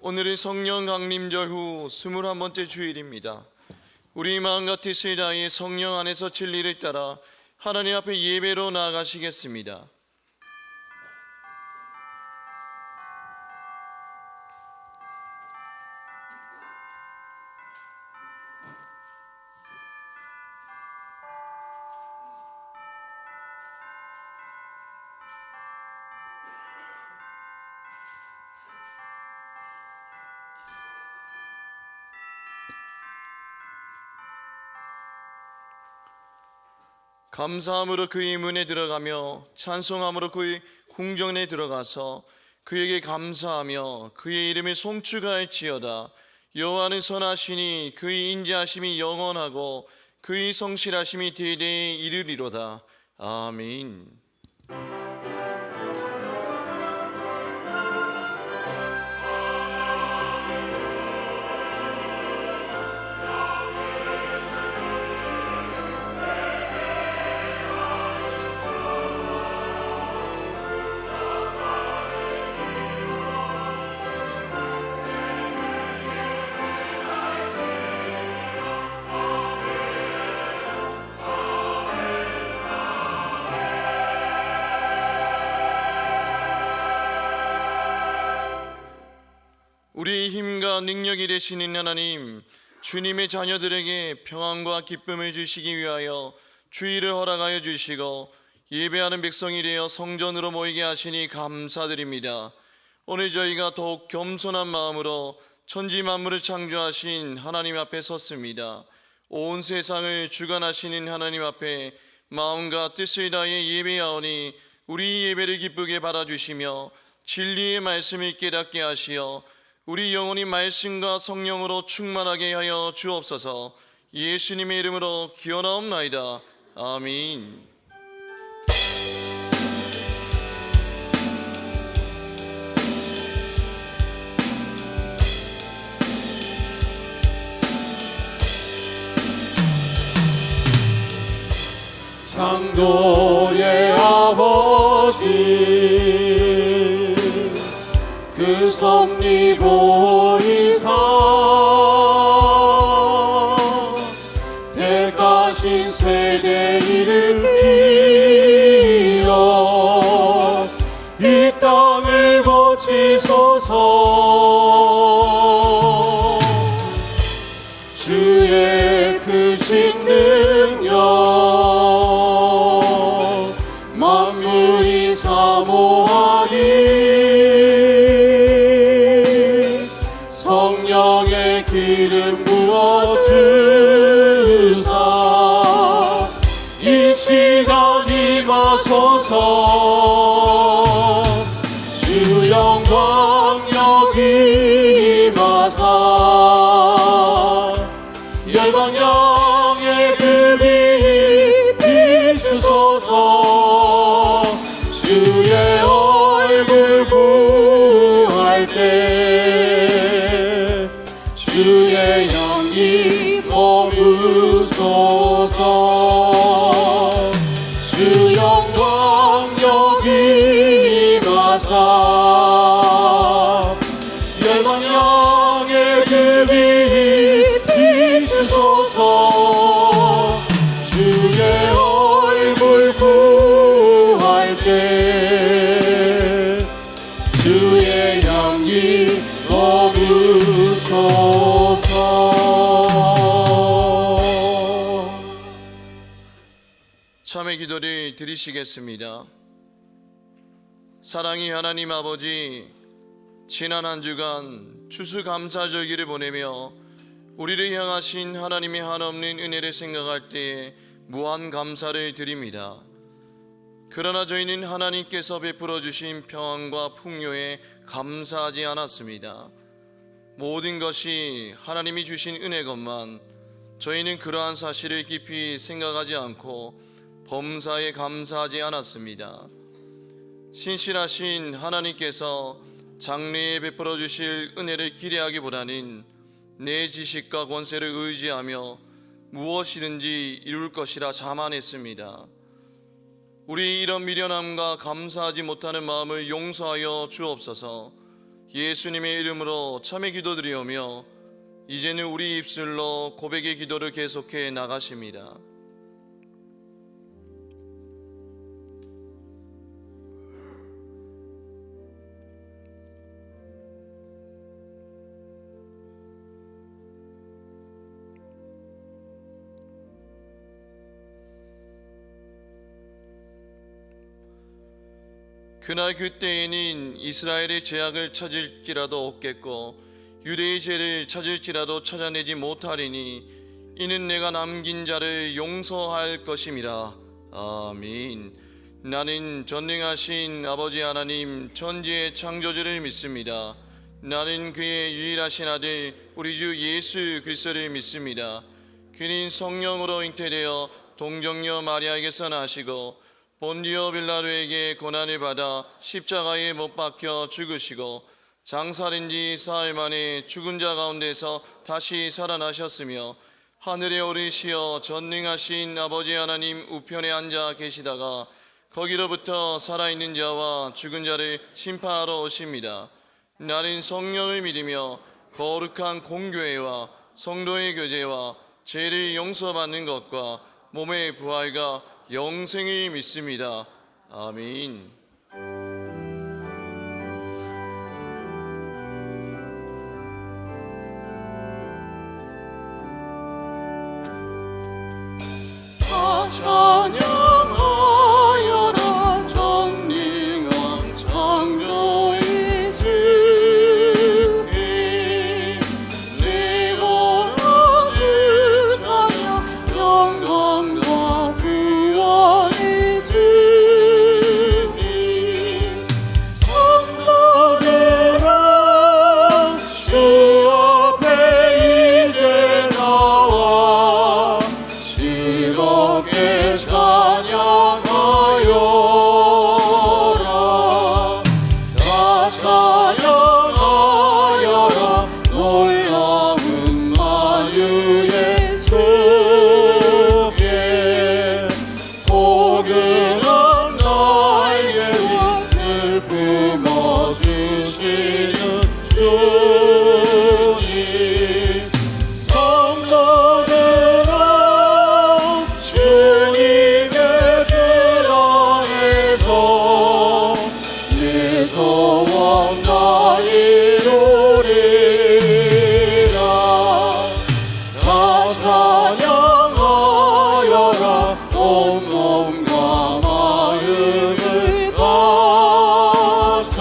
오늘은 성령 강림절 후 21번째 주일입니다. 우리 마음과 뜻을 다해 성령 안에서 진리를 따라 하나님 앞에 예배로 나아가시겠습니다. 감사함으로 그의 문에 들어가며 찬송함으로 그의 궁전에 들어가서 그에게 감사하며 그의 이름을 송축할지어다. 여호와는 선하시니 그의 인자하심이 영원하고 그의 성실하심이 대대에 이르리로다. 아멘. 우리의 힘과 능력이 되시는 하나님, 주님의 자녀들에게 평안과 기쁨을 주시기 위하여 주의를 허락하여 주시고 예배하는 백성이 되어 성전으로 모이게 하시니 감사드립니다. 오늘 저희가 더욱 겸손한 마음으로 천지 만물을 창조하신 하나님 앞에 섰습니다. 온 세상을 주관하시는 하나님 앞에 마음과 뜻을 다해 예배하오니 우리 예배를 기쁘게 받아주시며 진리의 말씀을 깨닫게 하시어 우리 영혼이 말씀과 성령으로 충만하게 하여 주옵소서. 예수님의 이름으로 기원하옵나이다. 아멘. 창조의 아버지 그 섭리 보이사 택하신 세대 일으키어 이 땅을 고치소서. 주의 크신 능력 만물이 사모하니 성령의 기름 부어주사 이 시간 임하소서. 주 영광 여기 임하사 열방 영의 금이 비추소서. 주의 얼굴 구할 때 주의 영이 머무소서. 주 영광 여기 임하사 열방 영의 금이 비추소서. 주의 얼굴 구할 때 주의 향기 머무소서. 참회 기도를 드리시겠습니다. 사랑이 하나님 아버지, 지난 한 주간 추수감사절기를 보내며 우리를 향하신 하나님의 한없는 은혜를 생각할 때에 무한 감사를 드립니다. 그러나 저희는 하나님께서 베풀어 주신 평안과 풍요에 감사하지 않았습니다. 모든 것이 하나님이 주신 은혜건만 저희는 그러한 사실을 깊이 생각하지 않고 범사에 감사하지 않았습니다. 신실하신 하나님께서 장래에 베풀어 주실 은혜를 기대하기보다는 내 지식과 권세를 의지하며 무엇이든지 이룰 것이라 자만했습니다. 우리 이런 미련함과 감사하지 못하는 마음을 용서하여 주옵소서. 예수님의 이름으로 참에 기도드리오며 이제는 우리 입술로 고백의 기도를 계속해 나가십니다. 그날 그때에는 이스라엘의 죄악을 찾을지라도 없겠고 유대의 죄를 찾을지라도 찾아내지 못하리니 이는 내가 남긴 자를 용서할 것임이라. 아멘. 나는 전능하신 아버지 하나님 천지의 창조주를 믿습니다. 나는 그의 유일하신 아들 우리 주 예수 그리스도를 믿습니다. 그는 성령으로 잉태되어 동정녀 마리아에게서 나시고 본디오 빌라도에게 고난을 받아 십자가에 못 박혀 죽으시고 장사된 지 사흘 만에 죽은 자 가운데서 다시 살아나셨으며 하늘에 오르시어 전능하신 아버지 하나님 우편에 앉아 계시다가 거기로부터 살아있는 자와 죽은 자를 심판하러 오십니다. 나는 성령을 믿으며 거룩한 공교회와 성도의 교제와 죄를 용서받는 것과 몸의 부활과 영생을 믿습니다. 아멘. 찬양하여라 전능한 창조의 주님 내 원하는 찬양 영광과 구원의 주님 성도들아 주 앞에 이제 나와 즐겁게 찬양하여라 다 찬양하여라 놀라운 만유의 주께 포근한 날개를 들품어 주시는 주님 성도들아 주님의 뜰 안에서 내 소원 다 이루리라 다 찬양하여라 온 몸과 마음을 바쳐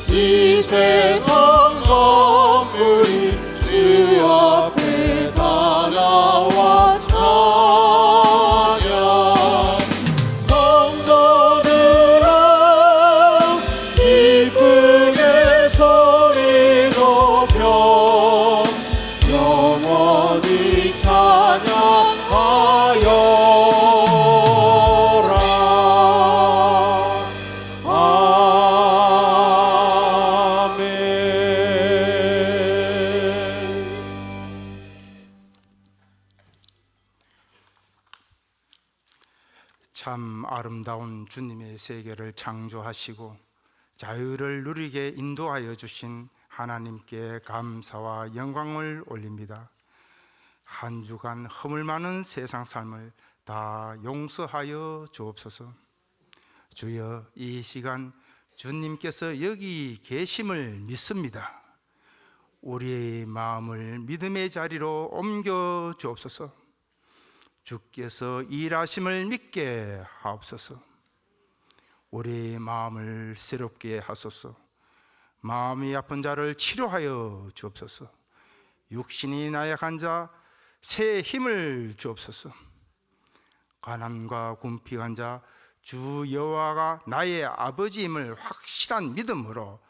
이 세상 만물이 주 앞에 다 나와 찬양 성도들아 기쁘게 소리 높여 영원히 찬양하여라. 아멘. 참 아름다운 주님의 세계를 창조하시고 자유를 누리게 인도하여 주신 하나님께 감사와 영광을 올립니다. 한 주간 허물 많은 세상 삶을 다 용서하여 주옵소서. 주여, 이 시간 주님께서 여기 계심을 믿습니다. 우리의 마음을 믿음의 자리로 옮겨 주옵소서. 주께서 일하심을 믿게 하옵소서. 우리의 마음을 새롭게 하소서. 마음이 아픈 자를 치료하여 주옵소서. 육신이 나약한 자 새 힘을 주옵소서. 가난과 궁핍한 자 주 여호와가 나의 아버지임을 확실한 믿음으로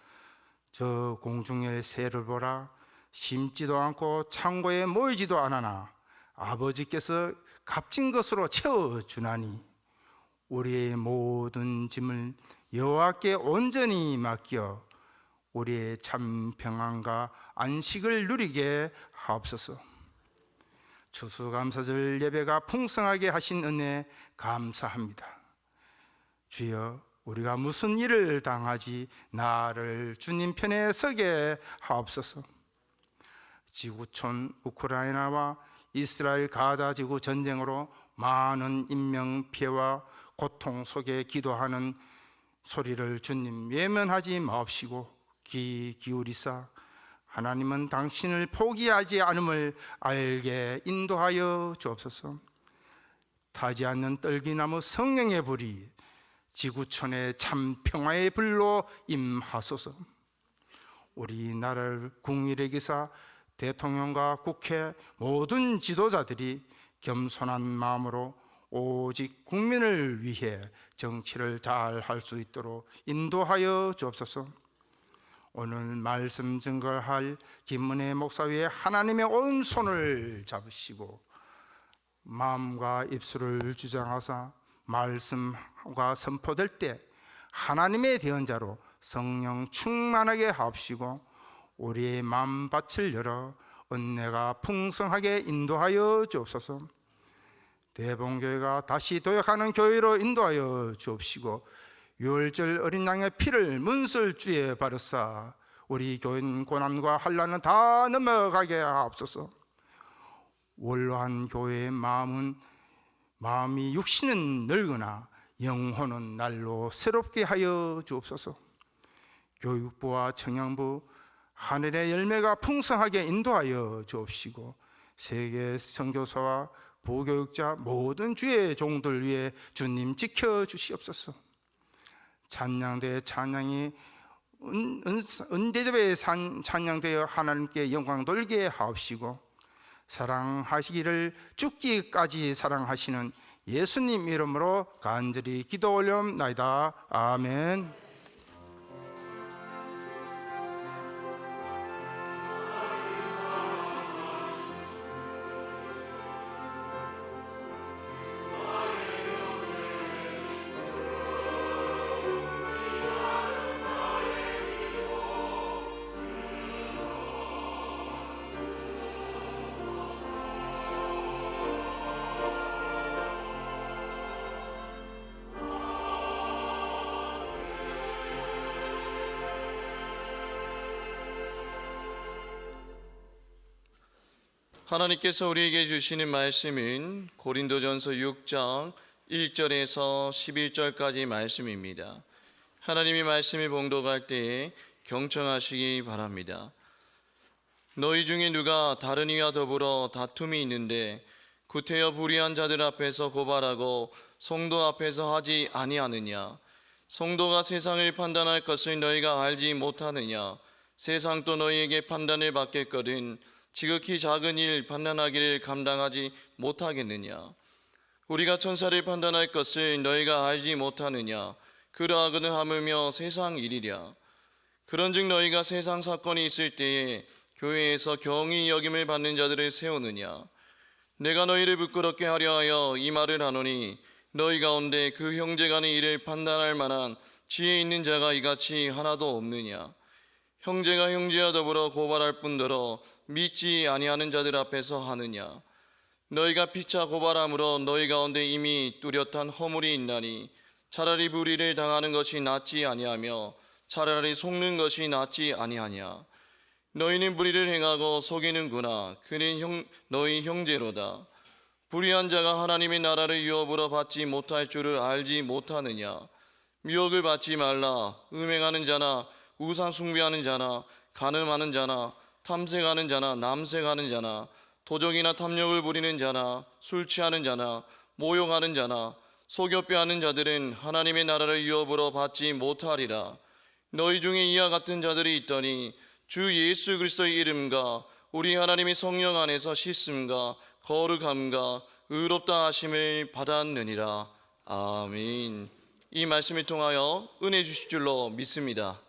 저 공중의 새를 보라. 심지도 않고 창고에 모이지도 않으나 아버지께서 값진 것으로 채워주나니 우리의 모든 짐을 여호와께 온전히 맡겨 우리의 참 평안과 안식을 누리게 하옵소서. 추수감사절 예배가 풍성하게 하신 은혜 감사합니다. 주여, 우리가 무슨 일을 당하지 나를 주님 편에 서게 하옵소서. 지구촌 우크라이나와 이스라엘 가자 지구 전쟁으로 많은 인명 피해와 고통 속에 기도하는 소리를 주님 외면하지 마옵시고 귀 기울이사 하나님은 당신을 포기하지 않음을 알게 인도하여 주옵소서. 타지 않는 떨기나무 성령의 불이 지구촌의 참 평화의 불로 임하소서. 우리나라를 궁일의 기사 대통령과 국회 모든 지도자들이 겸손한 마음으로 오직 국민을 위해 정치를 잘 할 수 있도록 인도하여 주옵소서. 오늘 말씀 증거할 김문혜 목사 위에 하나님의 오른손을 잡으시고 마음과 입술을 주장하사 말씀과 선포될 때 하나님의 대언자로 성령 충만하게 하옵시고 우리의 마음밭을 열어 은혜가 풍성하게 인도하여 주옵소서. 대봉교회가 다시 도약하는 교회로 인도하여 주옵시고 유월절 어린 양의 피를 문설주에 바르사 우리 교인 고난과 환난은 다 넘어가게 하옵소서. 원로한 교회의 마음이 육신은 늙으나 영혼은 날로 새롭게 하여 주옵소서. 교육부와 청년부 하늘의 열매가 풍성하게 인도하여 주옵시고 세계 선교사와 부교육자 모든 주의 종들 위해 주님 지켜주시옵소서. 찬양대의 찬양이 은대접의 찬양되어 하나님께 영광 돌게 하옵시고 사랑하시기를 죽기까지 사랑하시는 예수님 이름으로 간절히 기도 올려옵나이다. 아멘. 하나님께서 우리에게 주시는 말씀은 고린도전서 6장 1절에서 11절까지 말씀입니다. 하나님의 말씀을 봉독할 때에 경청하시기 바랍니다. 너희 중에 누가 다른 이와 더불어 다툼이 있는데 구태여 불의한 자들 앞에서 고발하고 성도 앞에서 하지 아니하느냐? 성도가 세상을 판단할 것을 너희가 알지 못하느냐? 세상도 너희에게 판단을 받겠거든 지극히 작은 일 판단하기를 감당하지 못하겠느냐? 우리가 천사를 판단할 것을 너희가 알지 못하느냐? 그러하거든 하물며 세상 일이랴. 그런즉 너희가 세상 사건이 있을 때에 교회에서 경히 여김을 받는 자들을 세우느냐? 내가 너희를 부끄럽게 하려 하여 이 말을 하노니 너희 가운데 그 형제간의 일을 판단할 만한 지혜 있는 자가 이같이 하나도 없느냐? 형제가 형제와 더불어 고발할 뿐더러 믿지 아니하는 자들 앞에서 하느냐? 너희가 피차 고발함으로 너희 가운데 이미 뚜렷한 허물이 있나니 차라리 불의를 당하는 것이 낫지 아니하며 차라리 속는 것이 낫지 아니하냐? 너희는 불의를 행하고 속이는구나. 그는 너희 형제로다. 불의한 자가 하나님의 나라를 유업으로 받지 못할 줄을 알지 못하느냐? 미혹을 받지 말라. 음행하는 자나 우상 숭배하는 자나 간음하는 자나 탐색하는 자나 남색하는 자나 도적이나 탐욕을 부리는 자나 술 취하는 자나 모욕하는 자나 소교뼈하는 자들은 하나님의 나라를 유업으로 받지 못하리라. 너희 중에 이와 같은 자들이 있더니 주 예수 그리스도의 이름과 우리 하나님의 성령 안에서 씻음과 거룩함과 의롭다 하심을 받았느니라. 아멘. 이 말씀을 통하여 은혜 주실 줄로 믿습니다.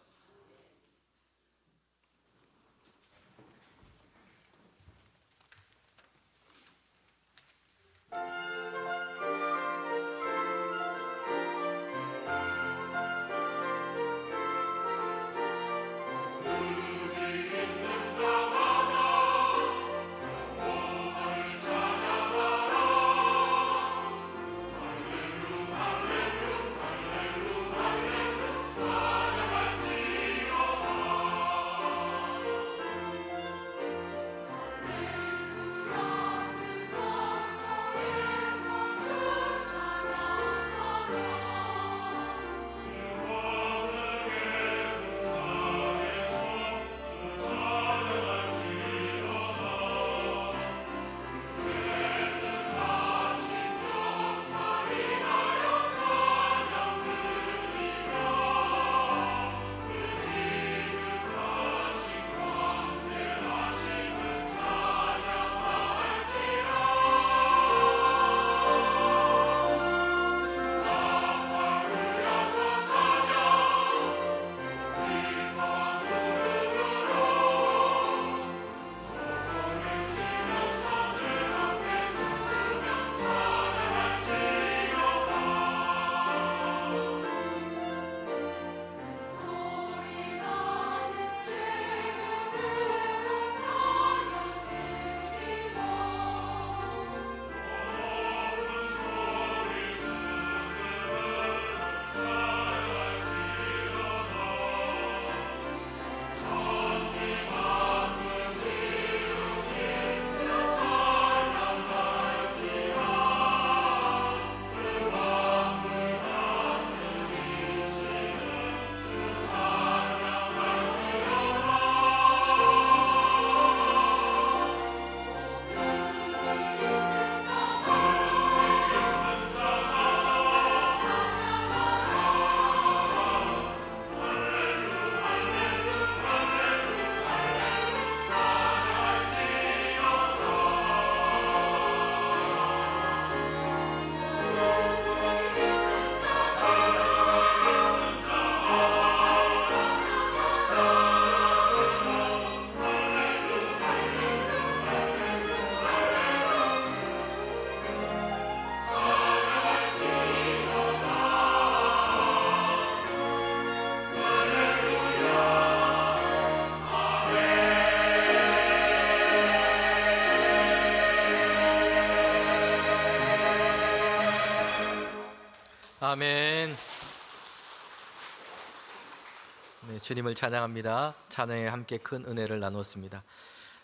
주님을 찬양합니다. 찬양에 함께 큰 은혜를 나눴습니다.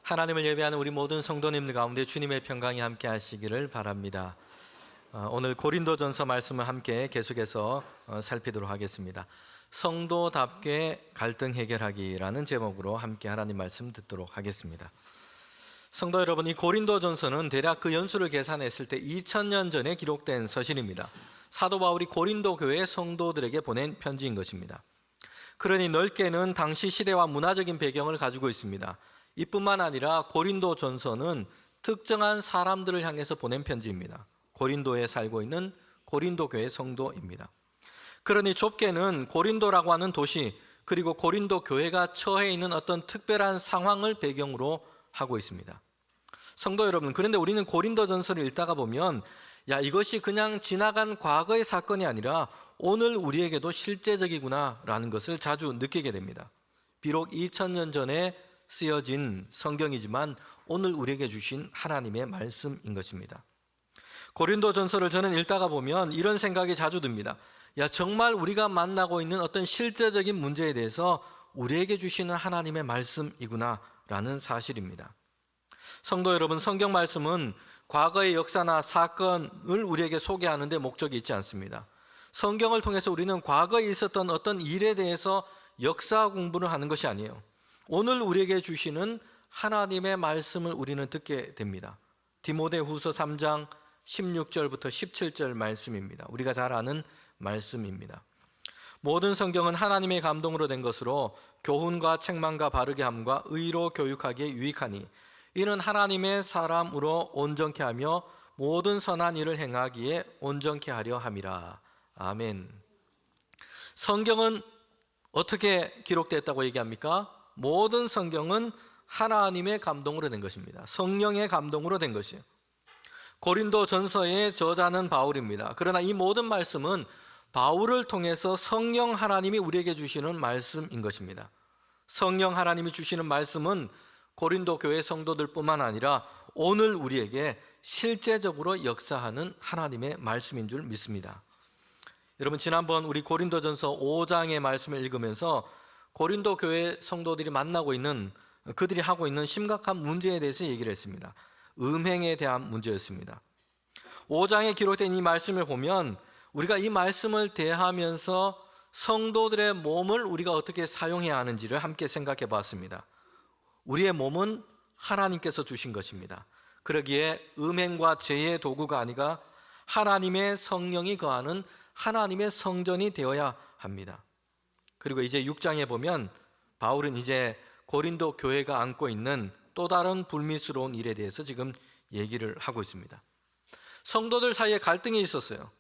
하나님을 예배하는 우리 모든 성도님들 가운데 주님의 평강이 함께 하시기를 바랍니다. 오늘 고린도전서 말씀을 함께 계속해서 살피도록 하겠습니다. 성도답게 갈등 해결하기라는 제목으로 함께 하나님 말씀 듣도록 하겠습니다. 성도 여러분, 이 고린도전서는 대략 그 연수를 계산했을 때 2000년 전에 기록된 서신입니다. 사도 바울이 고린도 교회 성도들에게 보낸 편지인 것입니다. 그러니 넓게는 당시 시대와 문화적인 배경을 가지고 있습니다. 이뿐만 아니라 고린도전서는 특정한 사람들을 향해서 보낸 편지입니다. 고린도에 살고 있는 고린도 교회 성도입니다. 그러니 좁게는 고린도라고 하는 도시, 그리고 고린도 교회가 처해 있는 어떤 특별한 상황을 배경으로 하고 있습니다. 성도 여러분, 그런데 우리는 고린도전서를 읽다가 보면 이것이 그냥 지나간 과거의 사건이 아니라 오늘 우리에게도 실제적이구나라는 것을 자주 느끼게 됩니다. 비록 2000년 전에 쓰여진 성경이지만 오늘 우리에게 주신 하나님의 말씀인 것입니다. 고린도전서를 저는 읽다가 보면 이런 생각이 자주 듭니다. 정말 우리가 만나고 있는 어떤 실제적인 문제에 대해서 우리에게 주시는 하나님의 말씀이구나라는 사실입니다. 성도 여러분, 성경 말씀은 과거의 역사나 사건을 우리에게 소개하는 데 목적이 있지 않습니다. 성경을 통해서 우리는 과거에 있었던 어떤 일에 대해서 역사 공부를 하는 것이 아니에요. 오늘 우리에게 주시는 하나님의 말씀을 우리는 듣게 됩니다. 디모데후서 3장 16절부터 17절 말씀입니다. 우리가 잘 아는 말씀입니다. 모든 성경은 하나님의 감동으로 된 것으로 교훈과 책망과 바르게 함과 의로 교육하기에 유익하니 이는 하나님의 사람으로 온전케 하며 모든 선한 일을 행하기에 온전케 하려 함이라. 아멘. 성경은 어떻게 기록됐다고 얘기합니까? 모든 성경은 하나님의 감동으로 된 것입니다. 성령의 감동으로 된 것이에요. 고린도 전서의 저자는 바울입니다. 그러나 이 모든 말씀은 바울을 통해서 성령 하나님이 우리에게 주시는 말씀인 것입니다. 성령 하나님이 주시는 말씀은 고린도 교회 성도들 뿐만 아니라 오늘 우리에게 실제적으로 역사하는 하나님의 말씀인 줄 믿습니다. 여러분, 지난번 우리 고린도전서 5장의 말씀을 읽으면서 고린도 교회 성도들이 만나고 있는, 그들이 하고 있는 심각한 문제에 대해서 얘기를 했습니다. 음행에 대한 문제였습니다. 5장에 기록된 이 말씀을 보면 우리가 이 말씀을 대하면서 성도들의 몸을 우리가 어떻게 사용해야 하는지를 함께 생각해 봤습니다. 우리의 몸은 하나님께서 주신 것입니다. 그러기에 음행과 죄의 도구가 아니라 하나님의 성령이 거하는 하나님의 성전이 되어야 합니다. 그리고 이제 6장에 보면 바울은 이제 고린도 교회가 안고 있는 또 다른 불미스러운 일에 대해서 지금 얘기를 하고 있습니다. 성도들 사이에 갈등이 있었어요.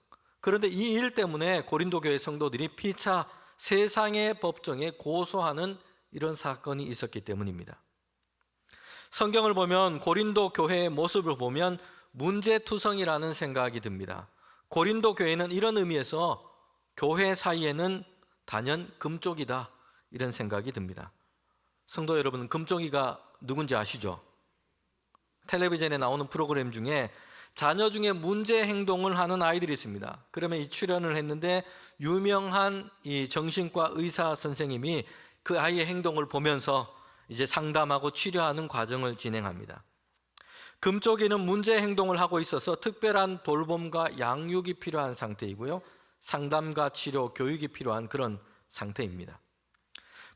그런데 이 일 때문에 고린도 교회 성도들이 피차 세상의 법정에 고소하는 이런 사건이 있었기 때문입니다. 성경을 보면 고린도 교회의 모습을 보면 문제투성이라는 생각이 듭니다. 고린도 교회는 이런 의미에서 교회 사이에는 단연 금쪽이다, 이런 생각이 듭니다. 성도 여러분, 금쪽이가 누군지 아시죠? 텔레비전에 나오는 프로그램 중에 자녀 중에 문제 행동을 하는 아이들이 있습니다. 그러면 이 출연을 했는데 유명한 이 정신과 의사 선생님이 그 아이의 행동을 보면서 이제 상담하고 치료하는 과정을 진행합니다. 금쪽이는 문제 행동을 하고 있어서 특별한 돌봄과 양육이 필요한 상태이고요, 상담과 치료, 교육이 필요한 그런 상태입니다.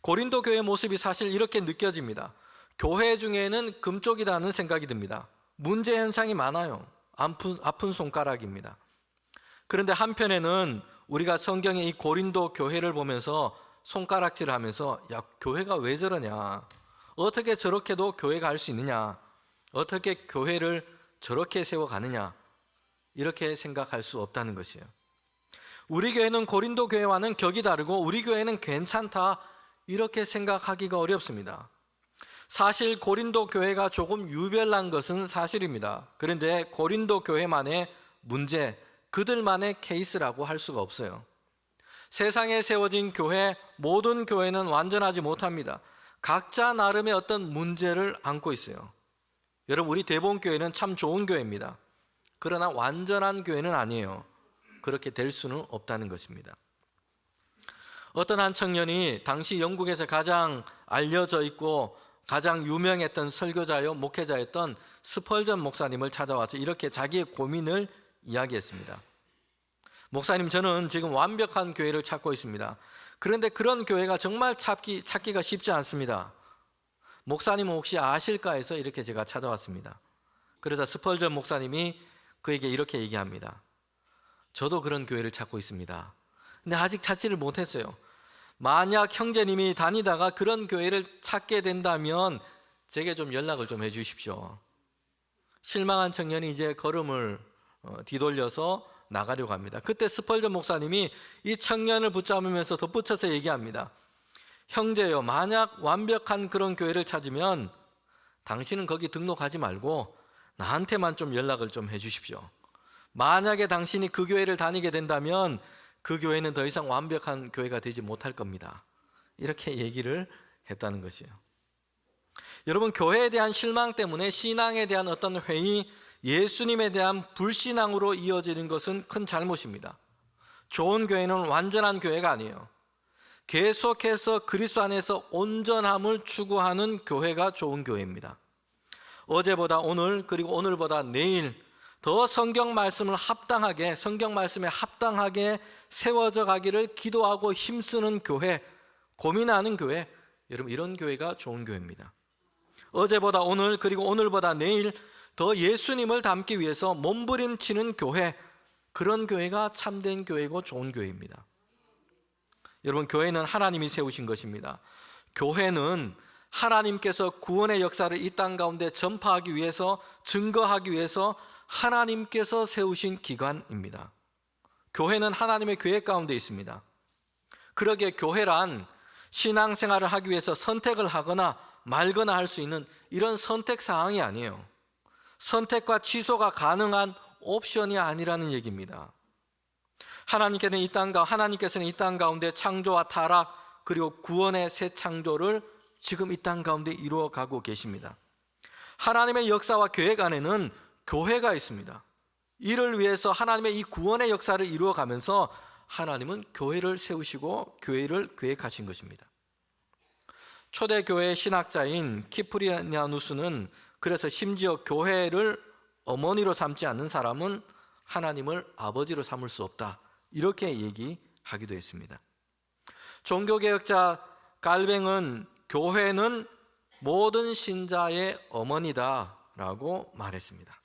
고린도 교회의 모습이 사실 이렇게 느껴집니다. 교회 중에는 금쪽이라는 생각이 듭니다. 문제 현상이 많아요. 아픈 손가락입니다. 그런데 한편에는 우리가 성경의 이 고린도 교회를 보면서 손가락질하면서 교회가 왜 저러냐, 어떻게 저렇게도 교회가 할 수 있느냐, 어떻게 교회를 저렇게 세워가느냐, 이렇게 생각할 수 없다는 것이에요. 우리 교회는 고린도 교회와는 격이 다르고 우리 교회는 괜찮다, 이렇게 생각하기가 어렵습니다. 사실 고린도 교회가 조금 유별난 것은 사실입니다. 그런데 고린도 교회만의 문제, 그들만의 케이스라고 할 수가 없어요. 세상에 세워진 교회, 모든 교회는 완전하지 못합니다. 각자 나름의 어떤 문제를 안고 있어요. 여러분, 우리 대본교회는 참 좋은 교회입니다. 그러나 완전한 교회는 아니에요. 그렇게 될 수는 없다는 것입니다. 어떤 한 청년이 당시 영국에서 가장 알려져 있고 가장 유명했던 설교자요 목회자였던 스펄전 목사님을 찾아와서 이렇게 자기의 고민을 이야기했습니다. 목사님, 저는 지금 완벽한 교회를 찾고 있습니다. 그런데 그런 교회가 정말 찾기가 쉽지 않습니다. 목사님은 혹시 아실까 해서 이렇게 제가 찾아왔습니다. 그러자 스펄전 목사님이 그에게 이렇게 얘기합니다. 저도 그런 교회를 찾고 있습니다. 근데 아직 찾지를 못했어요. 만약 형제님이 다니다가 그런 교회를 찾게 된다면 제게 좀 연락을 좀 해주십시오. 실망한 청년이 이제 걸음을 뒤돌려서 나가려고 합니다. 그때 스펄전 목사님이 이 청년을 붙잡으면서 덧붙여서 얘기합니다. 형제요, 만약 완벽한 그런 교회를 찾으면 당신은 거기 등록하지 말고 나한테만 좀 연락을 좀 해주십시오. 만약에 당신이 그 교회를 다니게 된다면 그 교회는 더 이상 완벽한 교회가 되지 못할 겁니다. 이렇게 얘기를 했다는 것이에요. 여러분, 교회에 대한 실망 때문에 신앙에 대한 어떤 회의, 예수님에 대한 불신앙으로 이어지는 것은 큰 잘못입니다. 좋은 교회는 완전한 교회가 아니에요. 계속해서 그리스도 안에서 온전함을 추구하는 교회가 좋은 교회입니다. 어제보다 오늘, 그리고 오늘보다 내일 더 성경 말씀에 합당하게 세워져 가기를 기도하고 힘쓰는 교회, 고민하는 교회, 여러분, 이런 교회가 좋은 교회입니다. 어제보다 오늘, 그리고 오늘보다 내일 더 예수님을 닮기 위해서 몸부림치는 교회, 그런 교회가 참된 교회고 좋은 교회입니다. 여러분, 교회는 하나님이 세우신 것입니다. 교회는 하나님께서 구원의 역사를 이 땅 가운데 전파하기 위해서, 증거하기 위해서 하나님께서 세우신 기관입니다. 교회는 하나님의 계획 가운데 있습니다. 그러기에 교회란 신앙생활을 하기 위해서 선택을 하거나 말거나 할 수 있는 이런 선택 사항이 아니에요. 선택과 취소가 가능한 옵션이 아니라는 얘기입니다. 하나님께서는 이 땅 가운데 창조와 타락, 그리고 구원의 새 창조를 지금 이 땅 가운데 이루어가고 계십니다. 하나님의 역사와 계획 안에는 교회가 있습니다. 이를 위해서 하나님의 이 구원의 역사를 이루어가면서 하나님은 교회를 세우시고 교회를 계획하신 것입니다. 초대교회 신학자인 키프리아누스는 그래서 심지어 교회를 어머니로 삼지 않는 사람은 하나님을 아버지로 삼을 수 없다, 이렇게 얘기하기도 했습니다. 종교개혁자 갈뱅은 교회는 모든 신자의 어머니다라고 말했습니다.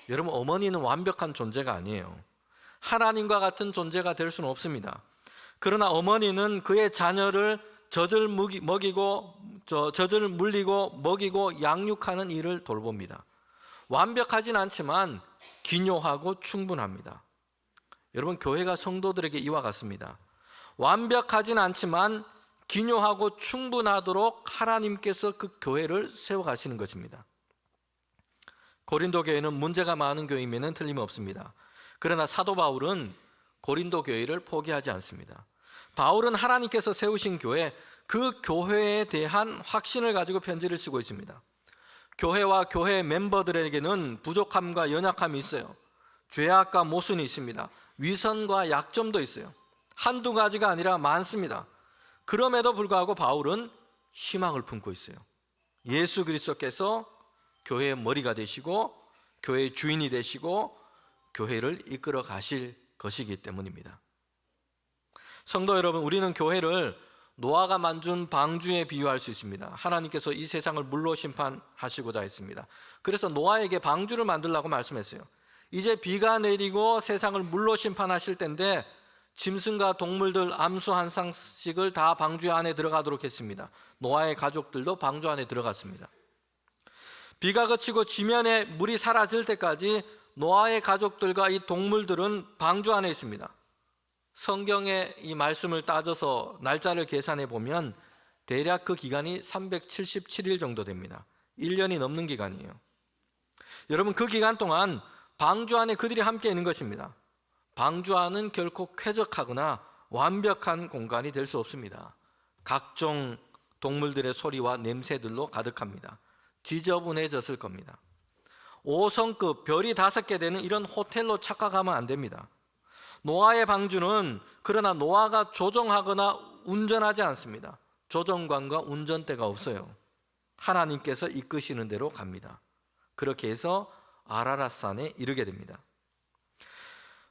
여러분, 어머니는 완벽한 존재가 아니에요. 하나님과 같은 존재가 될 수는 없습니다. 그러나 어머니는 그의 자녀를 젖을 물리고 먹이고 양육하는 일을 돌봅니다. 완벽하진 않지만 기묘하고 충분합니다. 여러분, 교회가 성도들에게 이와 같습니다. 완벽하진 않지만 기묘하고 충분하도록 하나님께서 그 교회를 세워가시는 것입니다. 고린도 교회는 문제가 많은 교회임에는 틀림없습니다. 그러나 사도 바울은 고린도 교회를 포기하지 않습니다. 바울은 하나님께서 세우신 교회, 그 교회에 대한 확신을 가지고 편지를 쓰고 있습니다. 교회와 교회 멤버들에게는 부족함과 연약함이 있어요. 죄악과 모순이 있습니다. 위선과 약점도 있어요. 한두 가지가 아니라 많습니다. 그럼에도 불구하고 바울은 희망을 품고 있어요. 예수 그리스도께서 교회의 머리가 되시고 교회의 주인이 되시고 교회를 이끌어 가실 것이기 때문입니다. 성도 여러분, 우리는 교회를 노아가 만든 방주에 비유할 수 있습니다. 하나님께서 이 세상을 물로 심판하시고자 했습니다. 그래서 노아에게 방주를 만들라고 말씀했어요. 이제 비가 내리고 세상을 물로 심판하실 텐데 짐승과 동물들 암수 한 쌍씩을 다 방주 안에 들어가도록 했습니다. 노아의 가족들도 방주 안에 들어갔습니다. 비가 그치고 지면에 물이 사라질 때까지 노아의 가족들과 이 동물들은 방주 안에 있습니다. 성경의 이 말씀을 따져서 날짜를 계산해 보면 대략 그 기간이 377일 정도 됩니다. 1년이 넘는 기간이에요. 여러분, 그 기간 동안 방주 안에 그들이 함께 있는 것입니다. 방주 안은 결코 쾌적하거나 완벽한 공간이 될 수 없습니다. 각종 동물들의 소리와 냄새들로 가득합니다. 지저분해졌을 겁니다. 5성급 별이 5개 되는 이런 호텔로 착각하면 안 됩니다. 노아의 방주는 그러나 노아가 조종하거나 운전하지 않습니다. 조종관과 운전대가 없어요. 하나님께서 이끄시는 대로 갑니다. 그렇게 해서 아라랏산에 이르게 됩니다.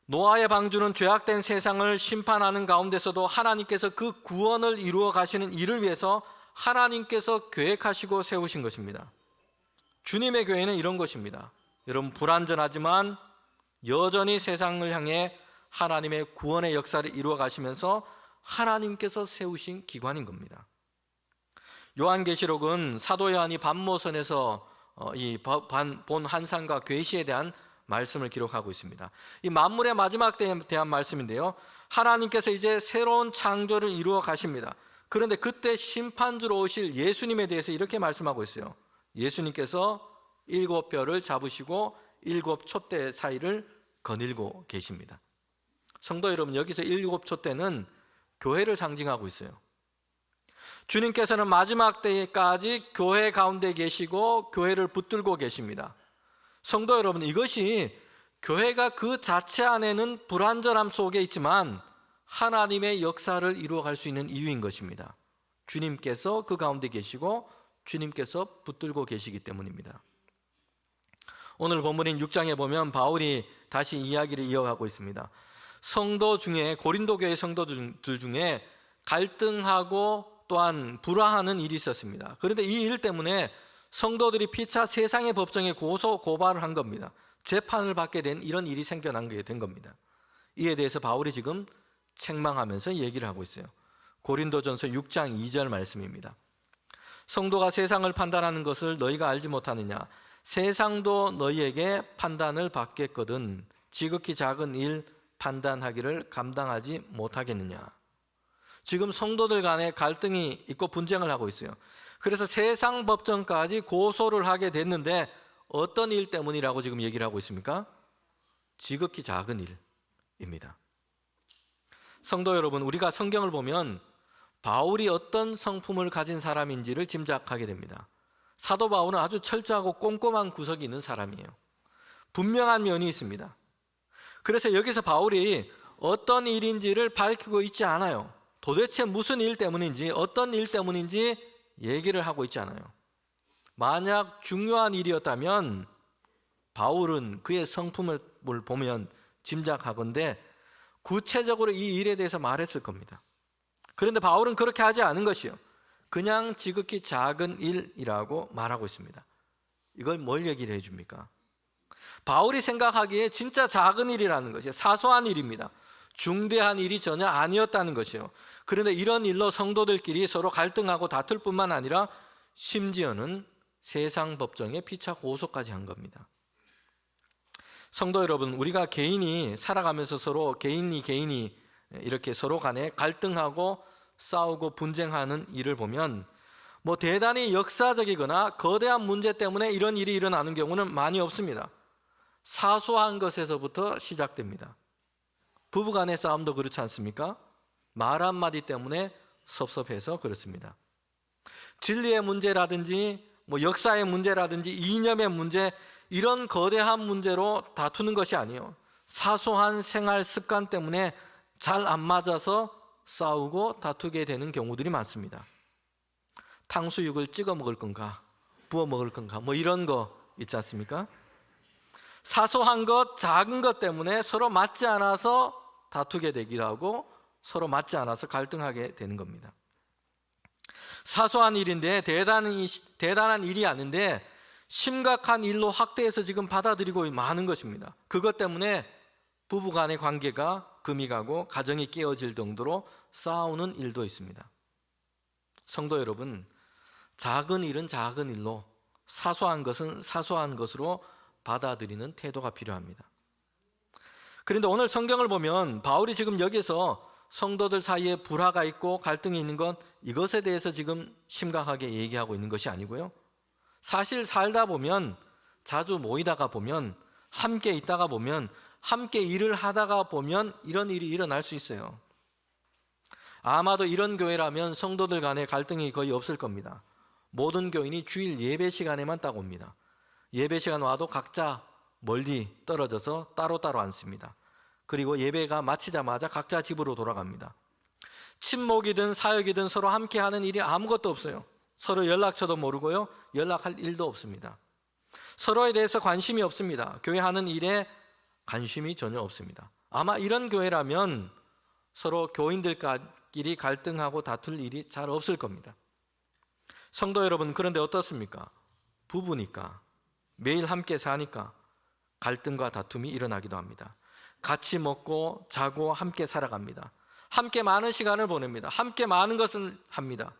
노아의 방주는 죄악된 세상을 심판하는 가운데서도 하나님께서 그 구원을 이루어 가시는 일을 위해서 하나님께서 계획하시고 세우신 것입니다. 주님의 교회는 이런 것입니다. 여러분, 불완전하지만 여전히 세상을 향해 하나님의 구원의 역사를 이루어 가시면서 하나님께서 세우신 기관인 겁니다. 요한계시록은 사도 요한이 반모선에서 본 환상과 계시에 대한 말씀을 기록하고 있습니다. 이 만물의 마지막 때에 대한 말씀인데요, 하나님께서 이제 새로운 창조를 이루어 가십니다. 그런데 그때 심판주로 오실 예수님에 대해서 이렇게 말씀하고 있어요. 예수님께서 7벼를 잡으시고 7촛대 사이를 거닐고 계십니다. 성도 여러분, 여기서 7촛대는 교회를 상징하고 있어요. 주님께서는 마지막 때까지 교회 가운데 계시고 교회를 붙들고 계십니다. 성도 여러분, 이것이 교회가 그 자체 안에는 불완전함 속에 있지만 하나님의 역사를 이루어갈 수 있는 이유인 것입니다. 주님께서 그 가운데 계시고 주님께서 붙들고 계시기 때문입니다. 오늘 본문인 6장에 보면 바울이 다시 이야기를 이어가고 있습니다. 성도 중에, 고린도 교회 성도들 중에 갈등하고 또한 불화하는 일이 있었습니다. 그런데 이 일 때문에 성도들이 피차 세상의 법정에 고소 고발을 한 겁니다. 재판을 받게 된 이런 일이 생겨나게 된 겁니다. 이에 대해서 바울이 지금 책망하면서 얘기를 하고 있어요. 고린도전서 6장 2절 말씀입니다. 성도가 세상을 판단하는 것을 너희가 알지 못하느냐? 세상도 너희에게 판단을 받겠거든 지극히 작은 일 판단하기를 감당하지 못하겠느냐? 지금 성도들 간에 갈등이 있고 분쟁을 하고 있어요. 그래서 세상 법정까지 고소를 하게 됐는데 어떤 일 때문이라고 지금 얘기를 하고 있습니까? 지극히 작은 일입니다. 성도 여러분, 우리가 성경을 보면 바울이 어떤 성품을 가진 사람인지를 짐작하게 됩니다. 사도 바울은 아주 철저하고 꼼꼼한 구석이 있는 사람이에요. 분명한 면이 있습니다. 그래서 여기서 바울이 어떤 일인지를 밝히고 있지 않아요. 도대체 무슨 일 때문인지, 어떤 일 때문인지 얘기를 하고 있지 않아요. 만약 중요한 일이었다면 바울은 그의 성품을 보면 짐작하건대 구체적으로 이 일에 대해서 말했을 겁니다. 그런데 바울은 그렇게 하지 않은 것이요, 그냥 지극히 작은 일이라고 말하고 있습니다. 이걸 뭘 얘기를 해줍니까? 바울이 생각하기에 진짜 작은 일이라는 것이에요. 사소한 일입니다. 중대한 일이 전혀 아니었다는 것이요. 그런데 이런 일로 성도들끼리 서로 갈등하고 다툴 뿐만 아니라 심지어는 세상 법정에 피차 고소까지 한 겁니다. 성도 여러분, 우리가 개인이 살아가면서 서로 개인이 이렇게 서로 간에 갈등하고 싸우고 분쟁하는 일을 보면 대단히 역사적이거나 거대한 문제 때문에 이런 일이 일어나는 경우는 많이 없습니다. 사소한 것에서부터 시작됩니다. 부부간의 싸움도 그렇지 않습니까? 말 한마디 때문에 섭섭해서 그렇습니다. 진리의 문제라든지 역사의 문제라든지 이념의 문제, 이런 거대한 문제로 다투는 것이 아니에요. 사소한 생활 습관 때문에 잘 안 맞아서 싸우고 다투게 되는 경우들이 많습니다. 탕수육을 찍어 먹을 건가, 부어 먹을 건가, 이런 거 있지 않습니까? 사소한 것, 작은 것 때문에 서로 맞지 않아서 다투게 되기도 하고 서로 맞지 않아서 갈등하게 되는 겁니다. 사소한 일인데 대단한 일이 아닌데 심각한 일로 확대해서 지금 받아들이고 많은 것입니다. 그것 때문에 부부간의 관계가 금이 가고 가정이 깨어질 정도로 싸우는 일도 있습니다. 성도 여러분, 작은 일은 작은 일로, 사소한 것은 사소한 것으로 받아들이는 태도가 필요합니다. 그런데 오늘 성경을 보면 바울이 지금 여기서 성도들 사이에 불화가 있고 갈등이 있는 건 이것에 대해서 지금 심각하게 얘기하고 있는 것이 아니고요, 사실 살다 보면, 자주 모이다가 보면, 함께 있다가 보면, 함께 일을 하다가 보면 이런 일이 일어날 수 있어요. 아마도 이런 교회라면 성도들 간에 갈등이 거의 없을 겁니다. 모든 교인이 주일 예배 시간에만 딱 옵니다. 예배 시간 와도 각자 멀리 떨어져서 따로따로 앉습니다. 그리고 예배가 마치자마자 각자 집으로 돌아갑니다. 친목이든 사역이든 서로 함께하는 일이 아무것도 없어요. 서로 연락처도 모르고요, 연락할 일도 없습니다. 서로에 대해서 관심이 없습니다. 교회 하는 일에 관심이 전혀 없습니다. 아마 이런 교회라면 서로 교인들끼리 갈등하고 다툴 일이 잘 없을 겁니다. 성도 여러분, 그런데 어떻습니까? 부부니까, 매일 함께 사니까 갈등과 다툼이 일어나기도 합니다. 같이 먹고 자고 함께 살아갑니다. 함께 많은 시간을 보냅니다. 함께 많은 것을 합니다.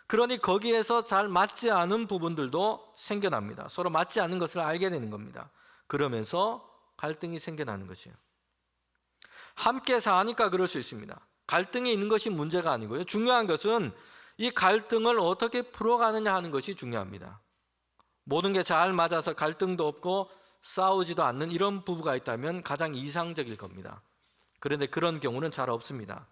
그러니 거기에서 잘 맞지 않은 부분들도 생겨납니다. 서로 맞지 않는 것을 알게 되는 겁니다. 그러면서 갈등이 생겨나는 것이에요. 함께 사니까 그럴 수 있습니다. 갈등이 있는 것이 문제가 아니고요, 중요한 것은 이 갈등을 어떻게 풀어가느냐 하는 것이 중요합니다. 모든 게 잘 맞아서 갈등도 없고 싸우지도 않는 이런 부부가 있다면 가장 이상적일 겁니다. 그런데 그런 경우는 잘 없습니다.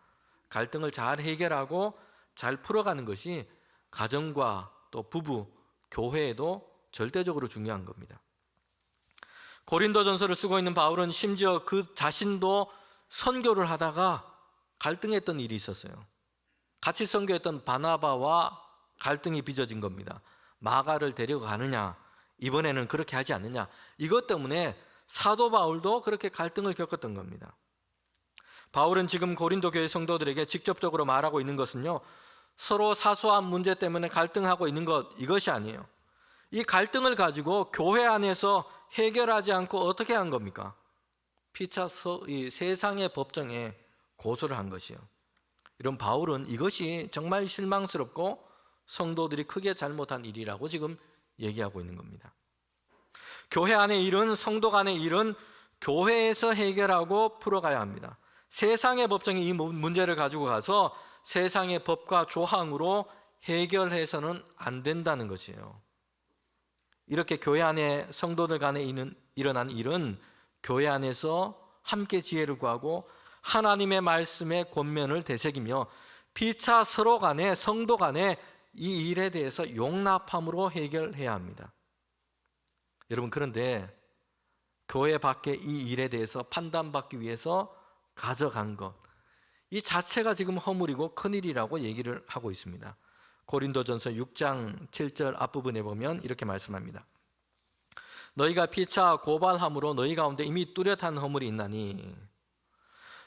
갈등을 잘 해결하고 잘 풀어가는 것이 가정과 또 부부, 교회에도 절대적으로 중요한 겁니다. 고린도전서를 쓰고 있는 바울은 심지어 그 자신도 선교를 하다가 갈등했던 일이 있었어요. 같이 선교했던 바나바와 갈등이 빚어진 겁니다. 마가를 데려가느냐, 이번에는 그렇게 하지 않느냐, 이것 때문에 사도 바울도 그렇게 갈등을 겪었던 겁니다. 바울은 지금 고린도 교회 성도들에게 직접적으로 말하고 있는 것은요, 서로 사소한 문제 때문에 갈등하고 있는 것, 이것이 아니에요. 이 갈등을 가지고 교회 안에서 해결하지 않고 어떻게 한 겁니까? 피차 이 세상의 법정에 고소를 한 것이에요. 이런 바울은 이것이 정말 실망스럽고 성도들이 크게 잘못한 일이라고 지금 얘기하고 있는 겁니다. 교회 안의 일은, 성도 간의 일은 교회에서 해결하고 풀어가야 합니다. 세상의 법정이 이 문제를 가지고 가서 세상의 법과 조항으로 해결해서는 안 된다는 것이에요. 이렇게 교회 안에 성도들 간에 일어난 일은 교회 안에서 함께 지혜를 구하고 하나님의 말씀의 권면을 되새기며 피차 서로 간에, 성도 간에 이 일에 대해서 용납함으로 해결해야 합니다. 여러분, 그런데 교회 밖에 이 일에 대해서 판단받기 위해서 가져간 것, 이 자체가 지금 허물이고 큰일이라고 얘기를 하고 있습니다. 고린도전서 6장 7절 앞부분에 보면 이렇게 말씀합니다. 너희가 피차 고발함으로 너희 가운데 이미 뚜렷한 허물이 있나니.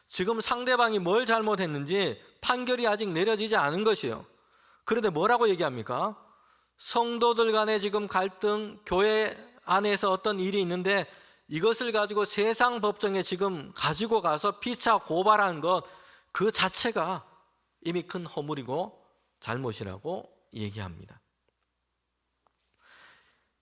지금 상대방이 뭘 잘못했는지 판결이 아직 내려지지 않은 것이에요. 그런데 뭐라고 얘기합니까? 성도들 간에 지금 갈등, 교회 안에서 어떤 일이 있는데 이것을 가지고 세상 법정에 지금 가지고 가서 피차 고발한 것, 그 자체가 이미 큰 허물이고 잘못이라고 얘기합니다.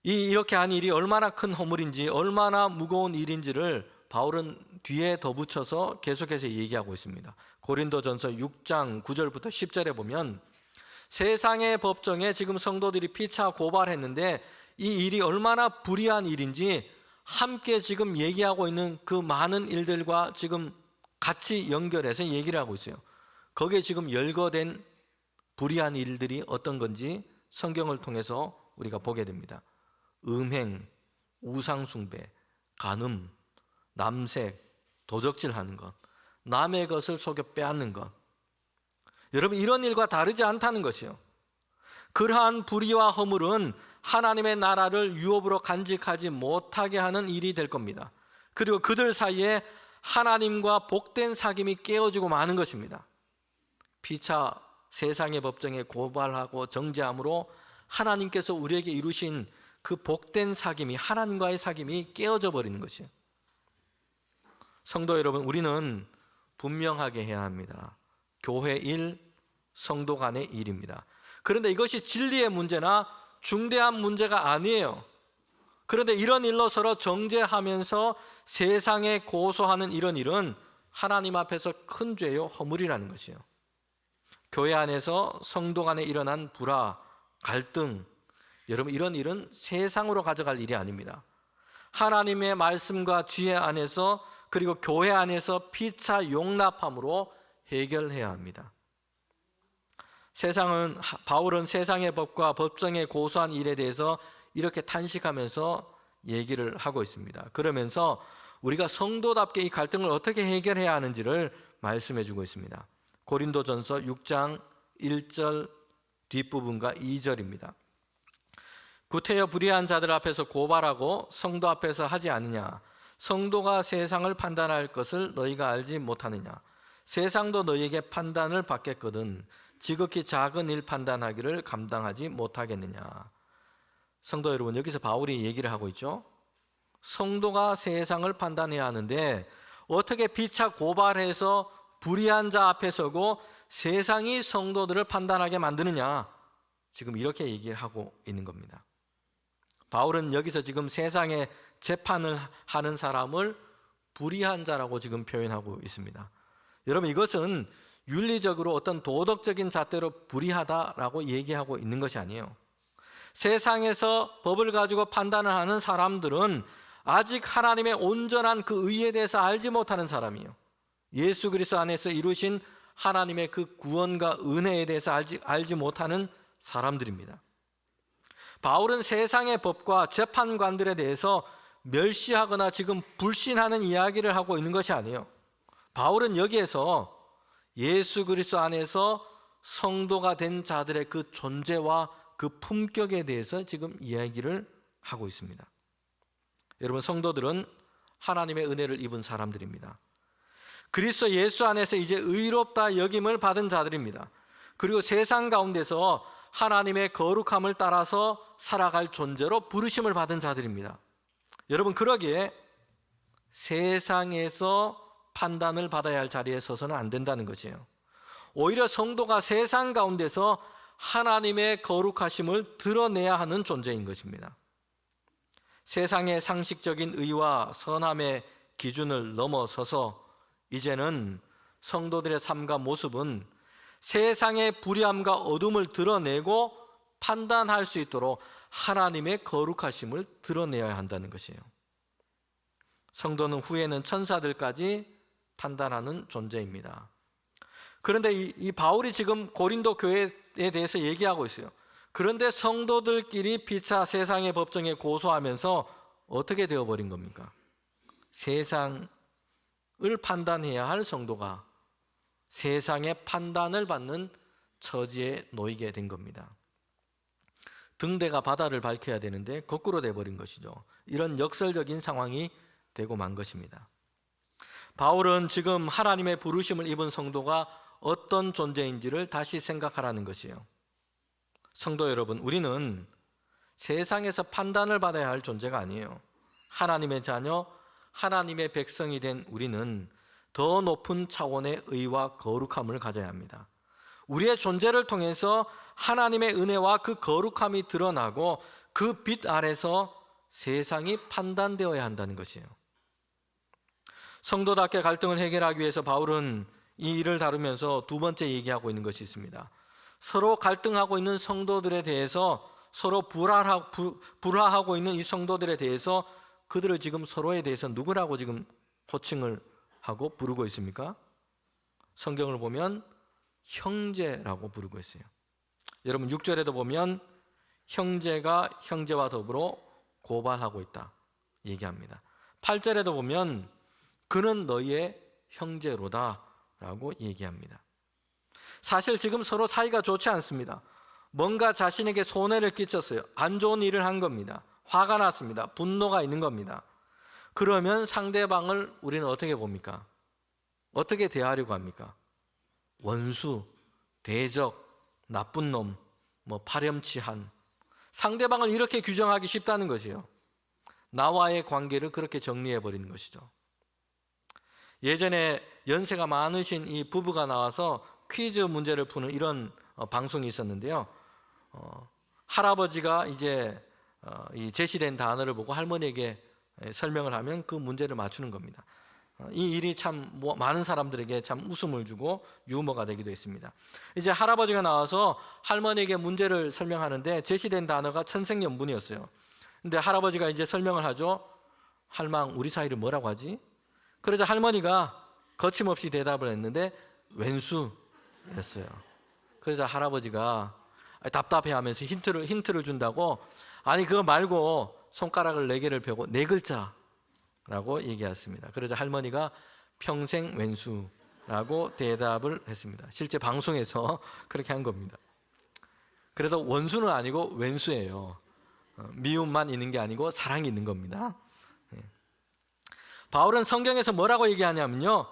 이렇게 한 일이 얼마나 큰 허물인지, 얼마나 무거운 일인지를 바울은 뒤에 덧붙여서 계속해서 얘기하고 있습니다. 고린도전서 6장 9절부터 10절에 보면 세상의 법정에 지금 성도들이 피차 고발했는데 이 일이 얼마나 불의한 일인지 함께 지금 얘기하고 있는 그 많은 일들과 지금 같이 연결해서 얘기를 하고 있어요. 거기에 지금 열거된 불의한 일들이 어떤 건지 성경을 통해서 우리가 보게 됩니다. 음행, 우상숭배, 간음, 남색, 도적질하는 것, 남의 것을 속여 빼앗는 것. 여러분, 이런 일과 다르지 않다는 것이요. 그러한 불의와 허물은 하나님의 나라를 유업으로 간직하지 못하게 하는 일이 될 겁니다. 그리고 그들 사이에 하나님과 복된 사귐이 깨어지고 마는 것입니다. 피차 세상의 법정에 고발하고 정죄함으로 하나님께서 우리에게 이루신 그 복된 사귐이, 하나님과의 사귐이 깨어져 버리는 것이에요. 성도 여러분, 우리는 분명하게 해야 합니다. 교회 일, 성도 간의 일입니다. 그런데 이것이 진리의 문제나 중대한 문제가 아니에요. 그런데 이런 일로 서로 정죄하면서 세상에 고소하는 이런 일은 하나님 앞에서 큰 죄요, 허물이라는 것이에요. 교회 안에서 성도 간에 일어난 불화, 갈등, 여러분, 이런 일은 세상으로 가져갈 일이 아닙니다. 하나님의 말씀과 지혜 안에서, 그리고 교회 안에서 피차 용납함으로 해결해야 합니다. 바울은 세상의 법과 법정에 고소한 일에 대해서 이렇게 탄식하면서 얘기를 하고 있습니다. 그러면서 우리가 성도답게 이 갈등을 어떻게 해결해야 하는지를 말씀해 주고 있습니다. 고린도전서 6장 1절 뒷부분과 2절입니다. 구태여 불의한 자들 앞에서 고발하고 성도 앞에서 하지 않느냐. 성도가 세상을 판단할 것을 너희가 알지 못하느냐. 세상도 너희에게 판단을 받겠거든 지극히 작은 일 판단하기를 감당하지 못하겠느냐. 성도 여러분, 여기서 바울이 얘기를 하고 있죠. 성도가 세상을 판단해야 하는데 어떻게 피차 고발해서 불의한 자 앞에 서고 세상이 성도들을 판단하게 만드느냐. 지금 이렇게 얘기를 하고 있는 겁니다. 바울은 여기서 지금 세상에 재판을 하는 사람을 불의한 자라고 지금 표현하고 있습니다. 여러분, 이것은 윤리적으로 어떤 도덕적인 잣대로 불의하다라고 얘기하고 있는 것이 아니에요. 세상에서 법을 가지고 판단을 하는 사람들은 아직 하나님의 온전한 그 의에 대해서 알지 못하는 사람이에요. 예수 그리스도 안에서 이루신 하나님의 그 구원과 은혜에 대해서 알지 못하는 사람들입니다. 바울은 세상의 법과 재판관들에 대해서 멸시하거나 지금 불신하는 이야기를 하고 있는 것이 아니에요. 바울은 여기에서 예수 그리스도 안에서 성도가 된 자들의 그 존재와 그 품격에 대해서 지금 이야기를 하고 있습니다. 여러분, 성도들은 하나님의 은혜를 입은 사람들입니다. 그리스도 예수 안에서 이제 의롭다 여김을 받은 자들입니다. 그리고 세상 가운데서 하나님의 거룩함을 따라서 살아갈 존재로 부르심을 받은 자들입니다. 여러분, 그러기에 세상에서 판단을 받아야 할 자리에 서서는 안 된다는 것이에요. 오히려 성도가 세상 가운데서 하나님의 거룩하심을 드러내야 하는 존재인 것입니다. 세상의 상식적인 의와 선함의 기준을 넘어서서 이제는 성도들의 삶과 모습은 세상의 불의함과 어둠을 드러내고 판단할 수 있도록 하나님의 거룩하심을 드러내야 한다는 것이에요. 성도는 후에는 천사들까지 판단하는 존재입니다. 그런데 이 바울이 지금 고린도 교회에 대해서 얘기하고 있어요. 그런데 성도들끼리 피차 세상의 법정에 고소하면서 어떻게 되어버린 겁니까? 세상을 판단해야 할 성도가 세상의 판단을 받는 처지에 놓이게 된 겁니다. 등대가 바다를 밝혀야 되는데 거꾸로 돼버린 것이죠. 이런 역설적인 상황이 되고 만 것입니다. 바울은 지금 하나님의 부르심을 입은 성도가 어떤 존재인지를 다시 생각하라는 것이에요. 성도 여러분, 우리는 세상에서 판단을 받아야 할 존재가 아니에요. 하나님의 자녀, 하나님의 백성이 된 우리는 더 높은 차원의 의와 거룩함을 가져야 합니다. 우리의 존재를 통해서 하나님의 은혜와 그 거룩함이 드러나고 그 빛 아래서 세상이 판단되어야 한다는 것이에요. 성도답게 갈등을 해결하기 위해서 바울은 이 일을 다루면서 두 번째 얘기하고 있는 것이 있습니다. 서로 갈등하고 있는 성도들에 대해서, 서로 불화하고 있는 이 성도들에 대해서 그들을 지금 서로에 대해서 누구라고 지금 호칭을 하고 부르고 있습니까? 성경을 보면 형제라고 부르고 있어요. 여러분, 6절에도 보면 형제가 형제와 더불어 고발하고 있다 얘기합니다. 8절에도 보면 그는 너희의 형제로다 라고 얘기합니다. 사실 지금 서로 사이가 좋지 않습니다. 뭔가 자신에게 손해를 끼쳤어요. 안 좋은 일을 한 겁니다. 화가 났습니다. 분노가 있는 겁니다. 그러면 상대방을 우리는 어떻게 봅니까? 어떻게 대하려고 합니까? 원수, 대적, 나쁜 놈, 파렴치한. 상대방을 이렇게 규정하기 쉽다는 것이에요. 나와의 관계를 그렇게 정리해버리는 것이죠. 예전에 연세가 많으신 이 부부가 나와서 퀴즈 문제를 푸는 이런 방송이 있었는데요. 할아버지가 이제 이 제시된 단어를 보고 할머니에게 설명을 하면 그 문제를 맞추는 겁니다. 이 일이 참 많은 사람들에게 참 웃음을 주고 유머가 되기도 했습니다. 이제 할아버지가 나와서 할머니에게 문제를 설명하는데 제시된 단어가 천생연분이었어요. 근데 할아버지가 이제 설명을 하죠. 할망, 우리 사이를 뭐라고 하지? 그러자 할머니가 거침없이 대답을 했는데 왼수였어요. 그러자 할아버지가 답답해하면서 힌트를 준다고, 아니 그거 말고 손가락을 4개를 펴고 4글자 라고 얘기했습니다. 그러자 할머니가 평생 왼수라고 대답을 했습니다. 실제 방송에서 그렇게 한 겁니다. 그래도 원수는 아니고 왼수예요. 미움만 있는 게 아니고 사랑이 있는 겁니다. 바울은 성경에서 뭐라고 얘기하냐면요,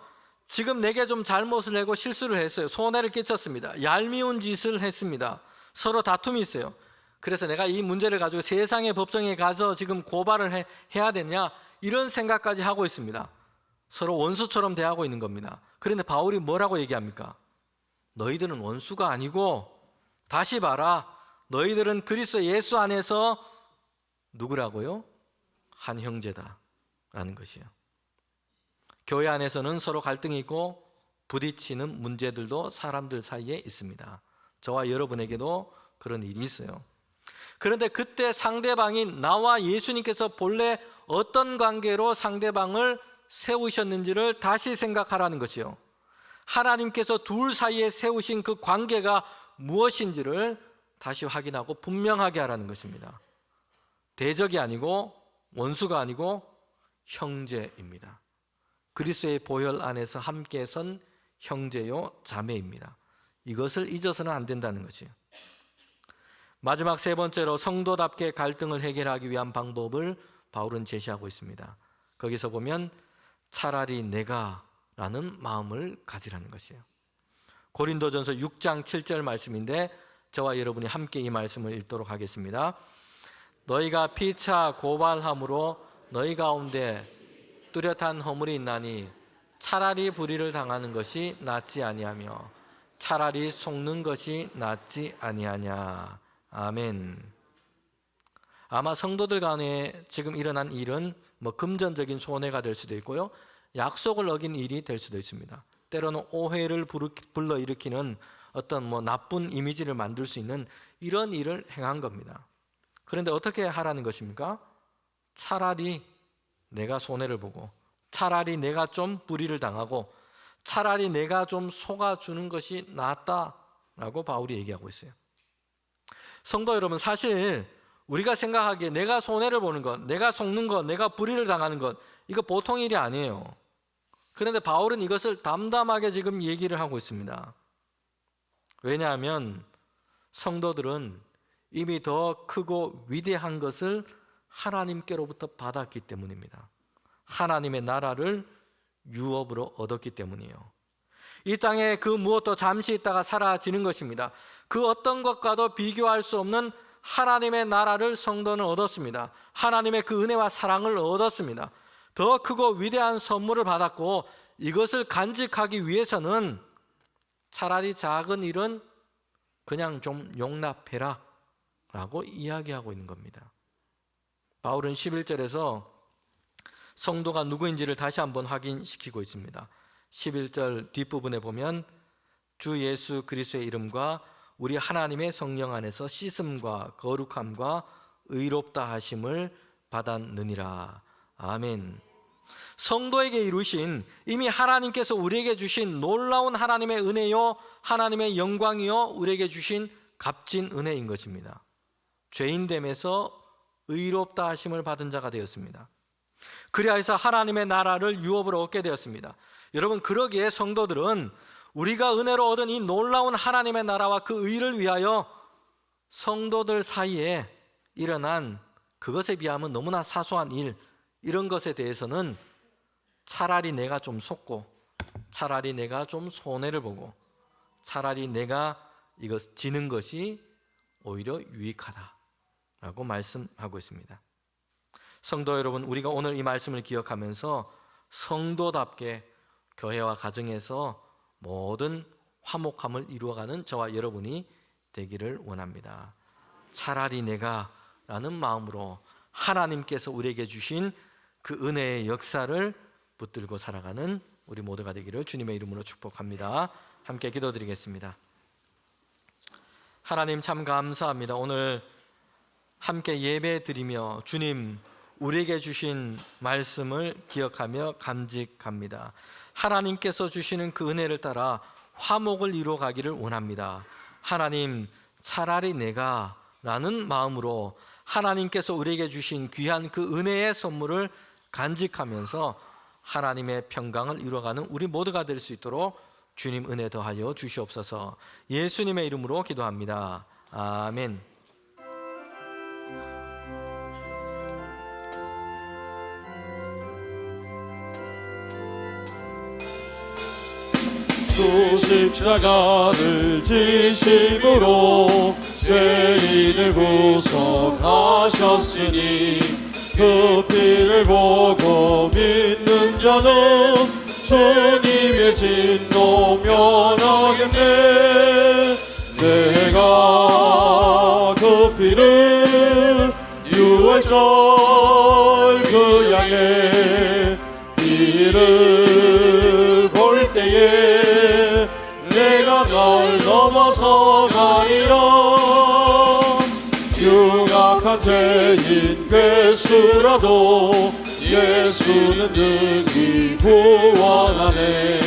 지금 내게 좀 잘못을 하고 실수를 했어요. 손해를 끼쳤습니다. 얄미운 짓을 했습니다. 서로 다툼이 있어요. 그래서 내가 이 문제를 가지고 세상의 법정에 가서 지금 고발을 해야 되냐, 이런 생각까지 하고 있습니다. 서로 원수처럼 대하고 있는 겁니다. 그런데 바울이 뭐라고 얘기합니까? 너희들은 원수가 아니고 다시 봐라, 너희들은 그리스도 예수 안에서 누구라고요? 한 형제다라는 것이에요. 교회 안에서는 서로 갈등이 있고 부딪히는 문제들도 사람들 사이에 있습니다. 저와 여러분에게도 그런 일이 있어요. 그런데 그때 상대방이 나와 예수님께서 본래 어떤 관계로 상대방을 세우셨는지를 다시 생각하라는 것이요, 하나님께서 둘 사이에 세우신 그 관계가 무엇인지를 다시 확인하고 분명하게 하라는 것입니다. 대적이 아니고 원수가 아니고 형제입니다. 그리스도의 보혈 안에서 함께 선 형제요 자매입니다. 이것을 잊어서는 안 된다는 것이에요. 마지막 세 번째로 성도답게 갈등을 해결하기 위한 방법을 바울은 제시하고 있습니다. 거기서 보면 차라리 내가 라는 마음을 가지라는 것이에요. 고린도전서 6장 7절 말씀인데 저와 여러분이 함께 이 말씀을 읽도록 하겠습니다. 너희가 피차 고발함으로 너희 가운데 뚜렷한 허물이 있나니 차라리 불의를 당하는 것이 낫지 아니하며 차라리 속는 것이 낫지 아니하냐. 아멘. 아마 성도들 간에 지금 일어난 일은 금전적인 손해가 될 수도 있고요, 약속을 어긴 일이 될 수도 있습니다. 때로는 오해를 불러일으키는 어떤 나쁜 이미지를 만들 수 있는 이런 일을 행한 겁니다. 그런데 어떻게 하라는 것입니까? 차라리 내가 손해를 보고, 차라리 내가 좀 불의를 당하고, 차라리 내가 좀 속아주는 것이 낫다라고 바울이 얘기하고 있어요. 성도 여러분, 사실 우리가 생각하기에 내가 손해를 보는 것, 내가 속는 것, 내가 불의를 당하는 것, 이거 보통 일이 아니에요. 그런데 바울은 이것을 담담하게 지금 얘기를 하고 있습니다. 왜냐하면 성도들은 이미 더 크고 위대한 것을 하나님께로부터 받았기 때문입니다. 하나님의 나라를 유업으로 얻었기 때문이에요. 이 땅에 그 무엇도 잠시 있다가 사라지는 것입니다. 그 어떤 것과도 비교할 수 없는 하나님의 나라를 성도는 얻었습니다. 하나님의 그 은혜와 사랑을 얻었습니다. 더 크고 위대한 선물을 받았고, 이것을 간직하기 위해서는 차라리 작은 일은 그냥 좀 용납해라 라고 이야기하고 있는 겁니다. 바울은 11절에서 성도가 누구인지를 다시 한번 확인시키고 있습니다. 11절 뒷부분에 보면 주 예수 그리스도의 이름과 우리 하나님의 성령 안에서 씻음과 거룩함과 의롭다 하심을 받았느니라. 아멘. 성도에게 이루신, 이미 하나님께서 우리에게 주신 놀라운 하나님의 은혜요, 하나님의 영광이요, 우리에게 주신 값진 은혜인 것입니다. 죄인됨에서 의롭다 하심을 받은 자가 되었습니다. 그리하여서 하나님의 나라를 유업으로 얻게 되었습니다. 여러분, 그러기에 성도들은 우리가 은혜로 얻은 이 놀라운 하나님의 나라와 그 의를 위하여 성도들 사이에 일어난 그것에 비하면 너무나 사소한 일, 이런 것에 대해서는 차라리 내가 좀 속고, 차라리 내가 좀 손해를 보고, 차라리 내가 이것 지는 것이 오히려 유익하다라고 말씀하고 있습니다. 성도 여러분, 우리가 오늘 이 말씀을 기억하면서 성도답게 교회와 가정에서 모든 화목함을 이루어가는 저와 여러분이 되기를 원합니다. 차라리 내가 라는 마음으로 하나님께서 우리에게 주신 그 은혜의 역사를 붙들고 살아가는 우리 모두가 되기를 주님의 이름으로 축복합니다. 함께 기도드리겠습니다. 하나님, 참 감사합니다. 오늘 함께 예배 드리며 주님 우리에게 주신 말씀을 기억하며 감직합니다. 하나님께서 주시는 그 은혜를 따라 화목을 이루어 가기를 원합니다. 하나님, 차라리 내가 라는 마음으로 하나님께서 우리에게 주신 귀한 그 은혜의 선물을 간직하면서 하나님의 평강을 이루어가는 우리 모두가 될 수 있도록 주님 은혜 더하여 주시옵소서. 예수님의 이름으로 기도합니다. 아멘. 주 십자가를 지심으로 죄인을 구속하셨으니 그 피를 보고 믿는 자는 주님의 진노 면하겠네. 내가 그 피를 유월절 그 양의 피를 볼 때에 내가 널 넘어서 가리라. 흉악한 죄인 괴수라도 예수는 능히 구원하네.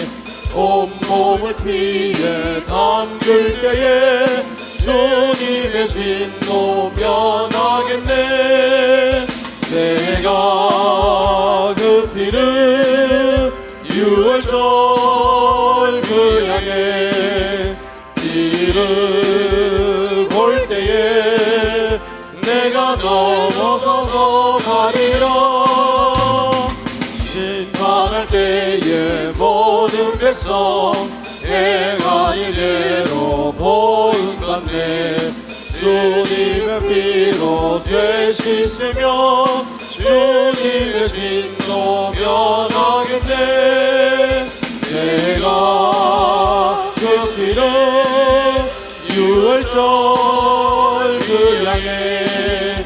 온몸을 피에 담글 때에 주님의 진노 면하겠네. 내가 그 피를 유월절 그 양의 피를 볼 때에 내가 넘어서서 가리라. 심판할 때에 모든 백성 행한 일대로 보응 받네. 주님의 피로 죄 씻으며 주님의 진노 면하겠네. 내가 그 피를 유월절 그 양의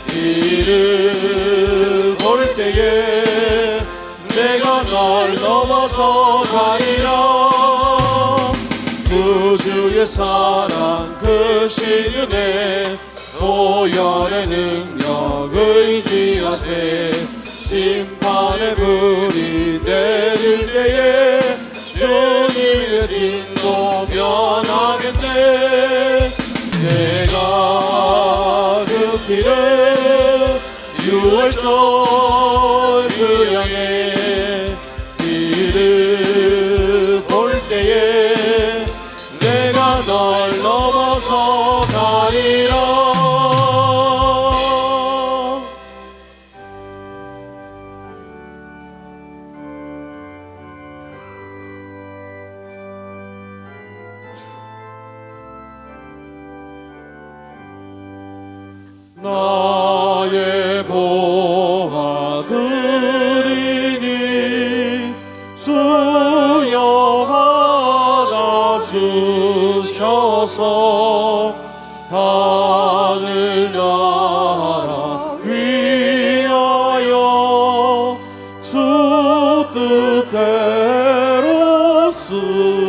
피를 볼 때에 내가 널 넘어서 가리라. 구주의 사랑 그 신은혜 보혈의 능력 의지하세. 심판의 불이 내릴 때에 주님의 진노 면하겠네. 내가 그 피를 유월절 그 양의 피를 볼 때에 내가 널 넘어서 가리라. 나의 보화 드리니 주여 받아주셔서 하늘나라 위하여 주 뜻대로 쓰소서.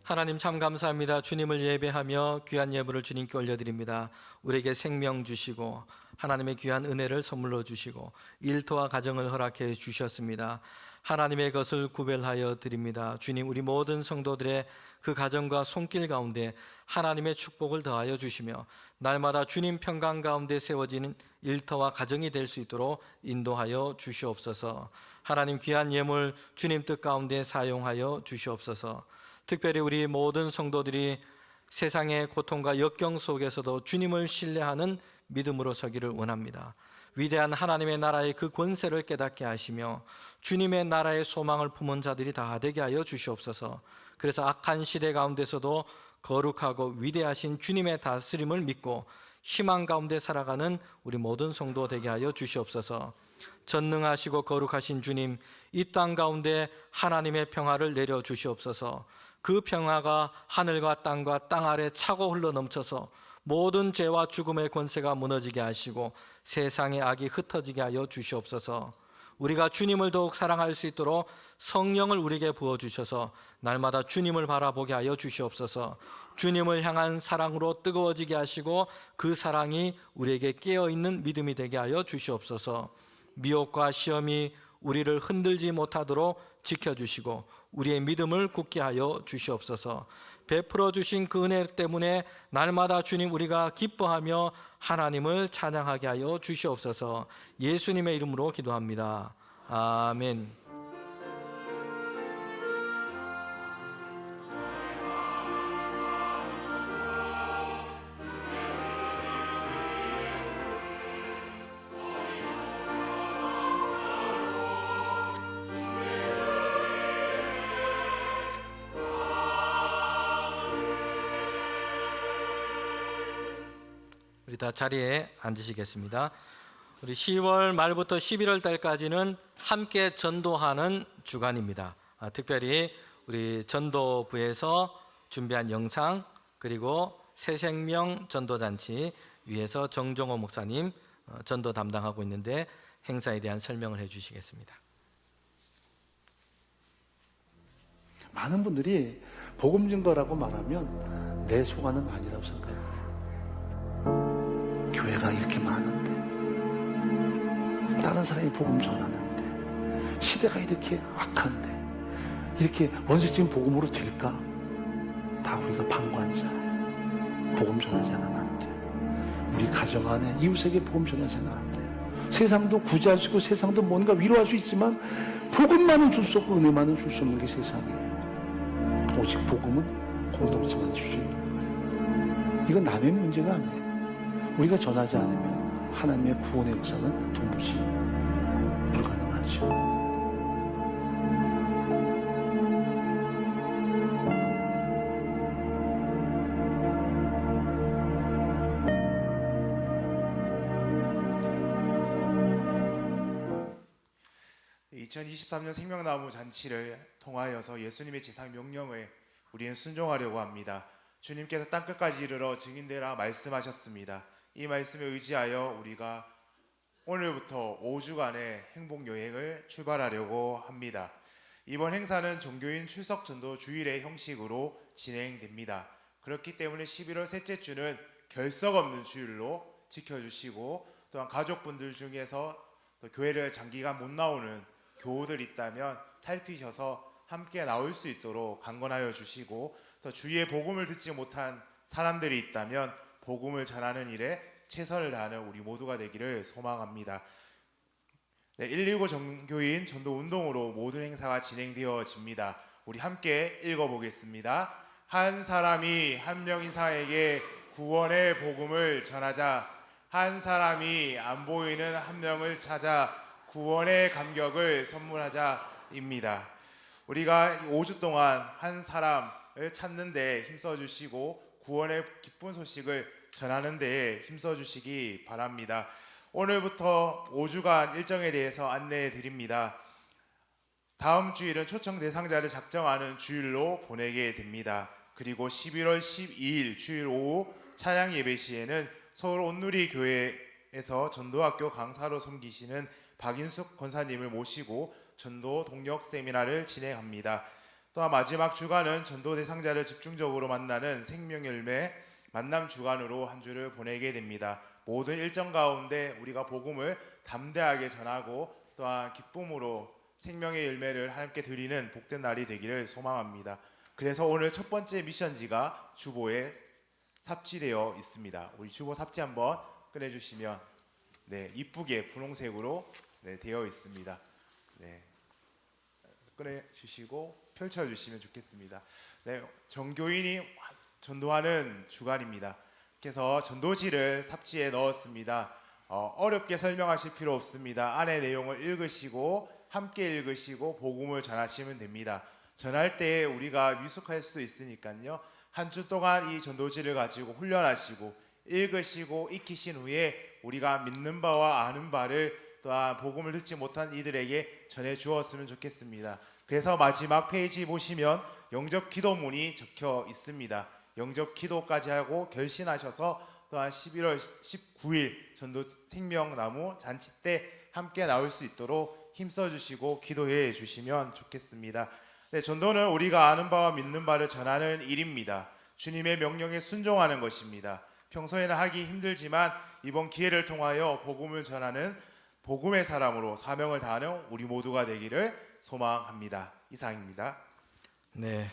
하나님 참 감사합니다. 주님을 예배하며 귀한 예물을 주님께 올려드립니다. 우리에게 생명 주시고 하나님의 귀한 은혜를 선물로 주시고 일터와 가정을 허락해 주셨습니다. 하나님의 것을 구별하여 드립니다. 주님, 우리 모든 성도들의 그 가정과 손길 가운데 하나님의 축복을 더하여 주시며 날마다 주님 평강 가운데 세워지는 일터와 가정이 될 수 있도록 인도하여 주시옵소서. 하나님 귀한 예물 주님 뜻 가운데 사용하여 주시옵소서. 특별히 우리 모든 성도들이 세상의 고통과 역경 속에서도 주님을 신뢰하는 믿음으로 서기를 원합니다. 위대한 하나님의 나라의 그 권세를 깨닫게 하시며 주님의 나라의 소망을 품은 자들이 다 되게 하여 주시옵소서. 그래서 악한 시대 가운데서도 거룩하고 위대하신 주님의 다스림을 믿고 희망 가운데 살아가는 우리 모든 성도 되게 하여 주시옵소서. 전능하시고 거룩하신 주님, 이 땅 가운데 하나님의 평화를 내려 주시옵소서. 그 평화가 하늘과 땅과 땅 아래 차고 흘러 넘쳐서 모든 죄와 죽음의 권세가 무너지게 하시고 세상의 악이 흩어지게 하여 주시옵소서. 우리가 주님을 더욱 사랑할 수 있도록 성령을 우리에게 부어주셔서 날마다 주님을 바라보게 하여 주시옵소서. 주님을 향한 사랑으로 뜨거워지게 하시고 그 사랑이 우리에게 깨어있는 믿음이 되게 하여 주시옵소서. 미혹과 시험이 우리를 흔들지 못하도록 지켜주시고 우리의 믿음을 굳게 하여 주시옵소서. 베풀어 주신 그 은혜 때문에 날마다 주님 우리가 기뻐하며 하나님을 찬양하게 하여 주시옵소서. 예수님의 이름으로 기도합니다. 아멘. 우리 다 자리에 앉으시겠습니다. 우리 10월 말부터 11월 달까지는 함께 전도하는 주간입니다. 특별히 우리 전도부에서 준비한 영상 그리고 새생명 전도잔치 위에서 정종호 목사님 전도 담당하고 있는데 행사에 대한 설명을 해주시겠습니다. 많은 분들이 복음 증거라고 말하면 내 소관은 아니라고 생각합니다. 교회가 이렇게 많은데, 다른 사람이 복음 전하는데, 시대가 이렇게 악한데, 이렇게 원색적인 복음으로 될까? 다 우리가 방관자, 복음 전하지 않으면 안 돼. 우리 가정 안에 이웃에게 복음 전하지 않으면 안 돼. 세상도 구제할 수 있고 세상도 뭔가 위로할 수 있지만 복음만은 줄 수 없고 은혜만은 줄 수 없는 게 세상이에요. 오직 복음은 공동체만 줄 수 있는 거예요. 이건 남의 문제가 아니에요. 우리가 전하지 않으면 하나님의 구원의 역사는 도무지 불가능하죠. (2023년) 생명나무 잔치를 통하여서 예수님의 제사의 명령을 우리는 순종하려고 합니다. 주님께서 땅끝까지 이르러 증인되라 말씀하셨습니다. 이 말씀에 의지하여 우리가 오늘부터 5주간의 행복 여행을 출발하려고 합니다. 이번 행사는 종교인 출석 전도 주일의 형식으로 진행됩니다. 그렇기 때문에 11월 셋째 주는 결석 없는 주일로 지켜주시고, 또한 가족분들 중에서 또 교회를 장기간 못 나오는 교우들 있다면 살피셔서 함께 나올 수 있도록 강건하여 주시고, 또 주위에 복음을 듣지 못한 사람들이 있다면 복음을 전하는 일에 최선을 다하는 우리 모두가 되기를 소망합니다. 119 정교인 전도 운동으로 모든 행사가 진행되어집니다. 우리 함께 읽어보겠습니다. 한 사람이 한 명 이상에게 구원의 복음을 전하자. 한 사람이 안 보이는 한 명을 찾아 구원의 감격을 선물하자입니다. 우리가 5주 동안 한 사람을 찾는 데 힘써주시고 구원의 기쁜 소식을 전하는 데에 힘써주시기 바랍니다. 오늘부터 5주간 일정에 대해서 안내해 드립니다. 다음 주일은 초청 대상자를 작정하는 주일로 보내게 됩니다. 그리고 11월 12일 주일 오후 찬양 예배 시에는 서울 온누리 교회에서 전도학교 강사로 섬기시는 박인숙 권사님을 모시고 전도 동력 세미나를 진행합니다. 또한 마지막 주간은 전도 대상자를 집중적으로 만나는 생명열매 만남 주간으로 한 주를 보내게 됩니다. 모든 일정 가운데 우리가 복음을 담대하게 전하고 또한 기쁨으로 생명의 열매를 하나님께 드리는 복된 날이 되기를 소망합니다. 그래서 오늘 첫 번째 미션지가 주보에 삽지되어 있습니다. 우리 주보 삽지 한번 꺼내주시면 이쁘게 분홍색으로 되어 있습니다. 꺼내주시고 펼쳐주시면 좋겠습니다. 정교인이 전도하는 주간입니다. 그래서 전도지를 삽지에 넣었습니다. 어렵게 설명하실 필요 없습니다. 안의 내용을 읽으시고 함께 읽으시고 복음을 전하시면 됩니다. 전할 때 우리가 미숙할 수도 있으니까요. 한 주 동안 이 전도지를 가지고 훈련하시고 읽으시고 익히신 후에 우리가 믿는 바와 아는 바를 또한 복음을 듣지 못한 이들에게 전해 주었으면 좋겠습니다. 그래서 마지막 페이지 보시면 영접 기도문이 적혀 있습니다. 영접 기도까지 하고 결신하셔서 또한 11월 19일 전도 생명나무 잔치 때 함께 나올 수 있도록 힘써주시고 기도해 주시면 좋겠습니다. 전도는 우리가 아는 바와 믿는 바를 전하는 일입니다. 주님의 명령에 순종하는 것입니다. 평소에는 하기 힘들지만 이번 기회를 통하여 복음을 전하는 복음의 사람으로 사명을 다하는 우리 모두가 되기를 소망합니다. 이상입니다. 네.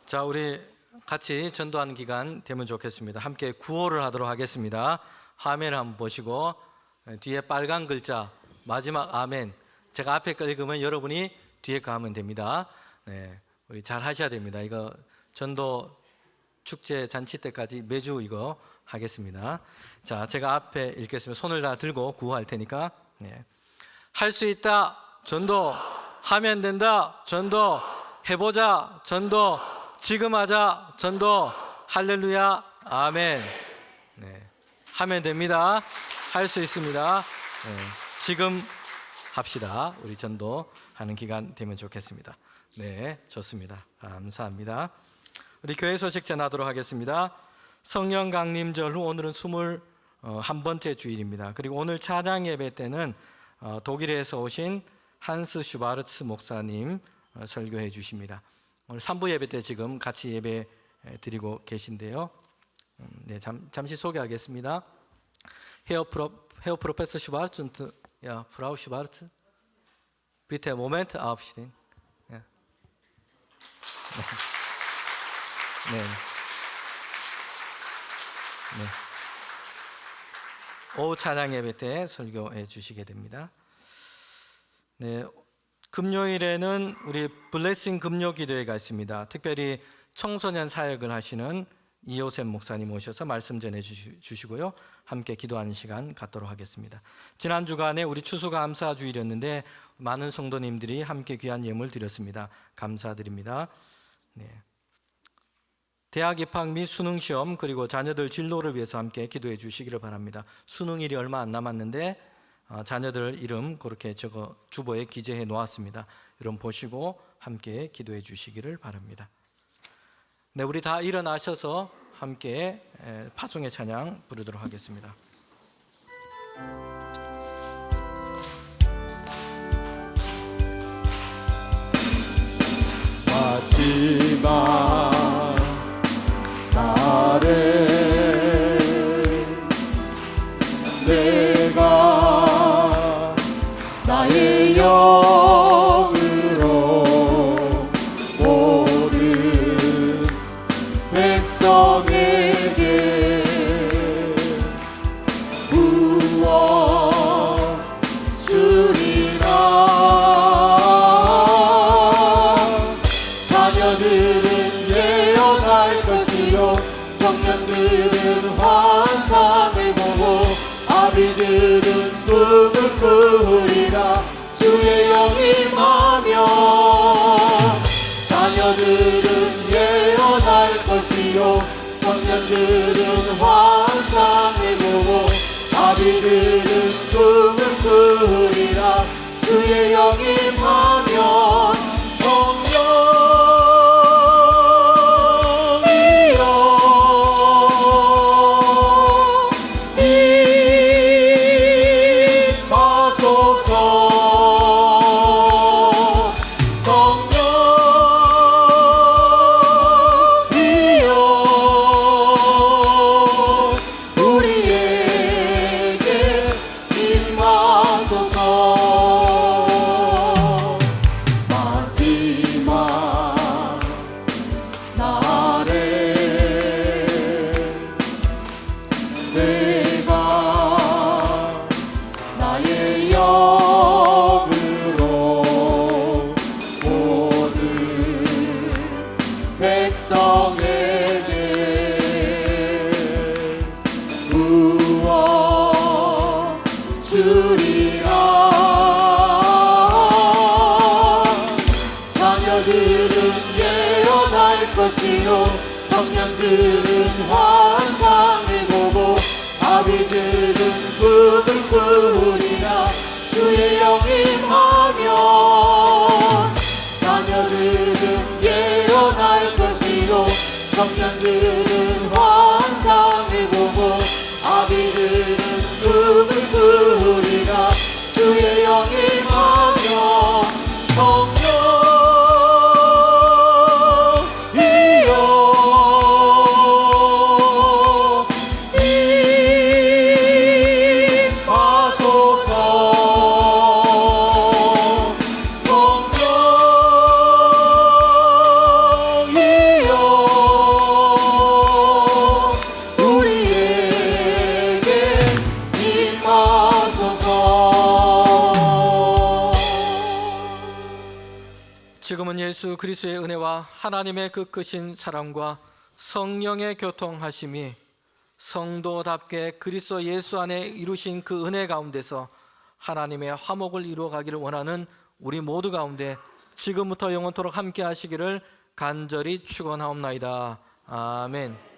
자, 우리 같이 전도하는 기간 되면 좋겠습니다. 함께 구호를 하도록 하겠습니다. 화면을 한번 보시고 뒤에 빨간 글자 마지막 아멘. 제가 앞에 거 읽으면 여러분이 뒤에 거 하면 됩니다. 네. 우리 잘 하셔야 됩니다. 이거 전도 축제 잔치 때까지 매주 이거 하겠습니다. 자, 제가 앞에 읽겠습니다. 손을 다 들고 구호할 테니까. 네. 할 수 있다. 전도. 하면 된다. 전도. 해보자. 전도. 지금 하자. 전도. 할렐루야. 아멘. 네. 하면 됩니다. 할 수 있습니다. 네. 지금 합시다. 우리 전도 하는 기간 되면 좋겠습니다. 네, 좋습니다. 감사합니다. 우리 교회 소식 전하도록 하겠습니다. 성령 강림절 후 오늘은 21번째 주일입니다. 그리고 오늘 찬양 예배 때는 독일에서 오신 한스 슈바르츠 목사님 설교해 주십니다. 오늘 3부 예배 때 지금 같이 예배 드리고 계신데요. 네, 잠시 소개하겠습니다. Herr Professor Schwarz und Frau Schwarz, bitte einen Moment aufstehen. Ja. 네. 네. 오후 찬양 예배 때 설교해 주시게 됩니다. 네. 금요일에는 우리 블레싱 금요 기도회가 있습니다. 특별히 청소년 사역을 하시는 이호셉 목사님 오셔서 말씀 전해 주시고요. 함께 기도하는 시간 갖도록 하겠습니다. 지난 주간에 우리 추수감사 주일이었는데 많은 성도님들이 함께 귀한 예물 드렸습니다. 감사드립니다. 네. 대학 입학 및 수능 시험 그리고 자녀들 진로를 위해서 함께 기도해 주시기를 바랍니다. 수능일이 얼마 안 남았는데 자녀들 이름 그렇게 적어 주보에 기재해 놓았습니다. 여러분 보시고 함께 기도해 주시기를 바랍니다. 네, 우리 다 일어나셔서 함께 파송의 찬양 부르도록 하겠습니다. 마지막 날에 내가 나의 영으로 모든 백성에게 구원 주리라. 자녀들은 예언할 것이요 청년들은 환상을 보고 아비들은 꿈을 꾸리라. 주의 영이 임하며 자녀들은 예언할 것이요 청년들은 환상을 보고 아비들은 꿈을 꾸리라. 주의 영이 임하며 청년들은 환상을 보고 아비들은 꿈을 꾸리라. 주의 영이 임하며 자녀들은 예언할 것이요 청년들은 환상을 보고 아비들은 꿈을 꾸리라. 주의 영이 임하며 성령 성령 예수 그리스도의 은혜와 하나님의 그 크신 사랑과 성령의 교통하심이 성도답게 그리스도 예수 안에 이루신 그 은혜 가운데서 하나님의 화목을 이루어가기를 원하는 우리 모두 가운데 지금부터 영원토록 함께 하시기를 간절히 축원하옵나이다. 아멘.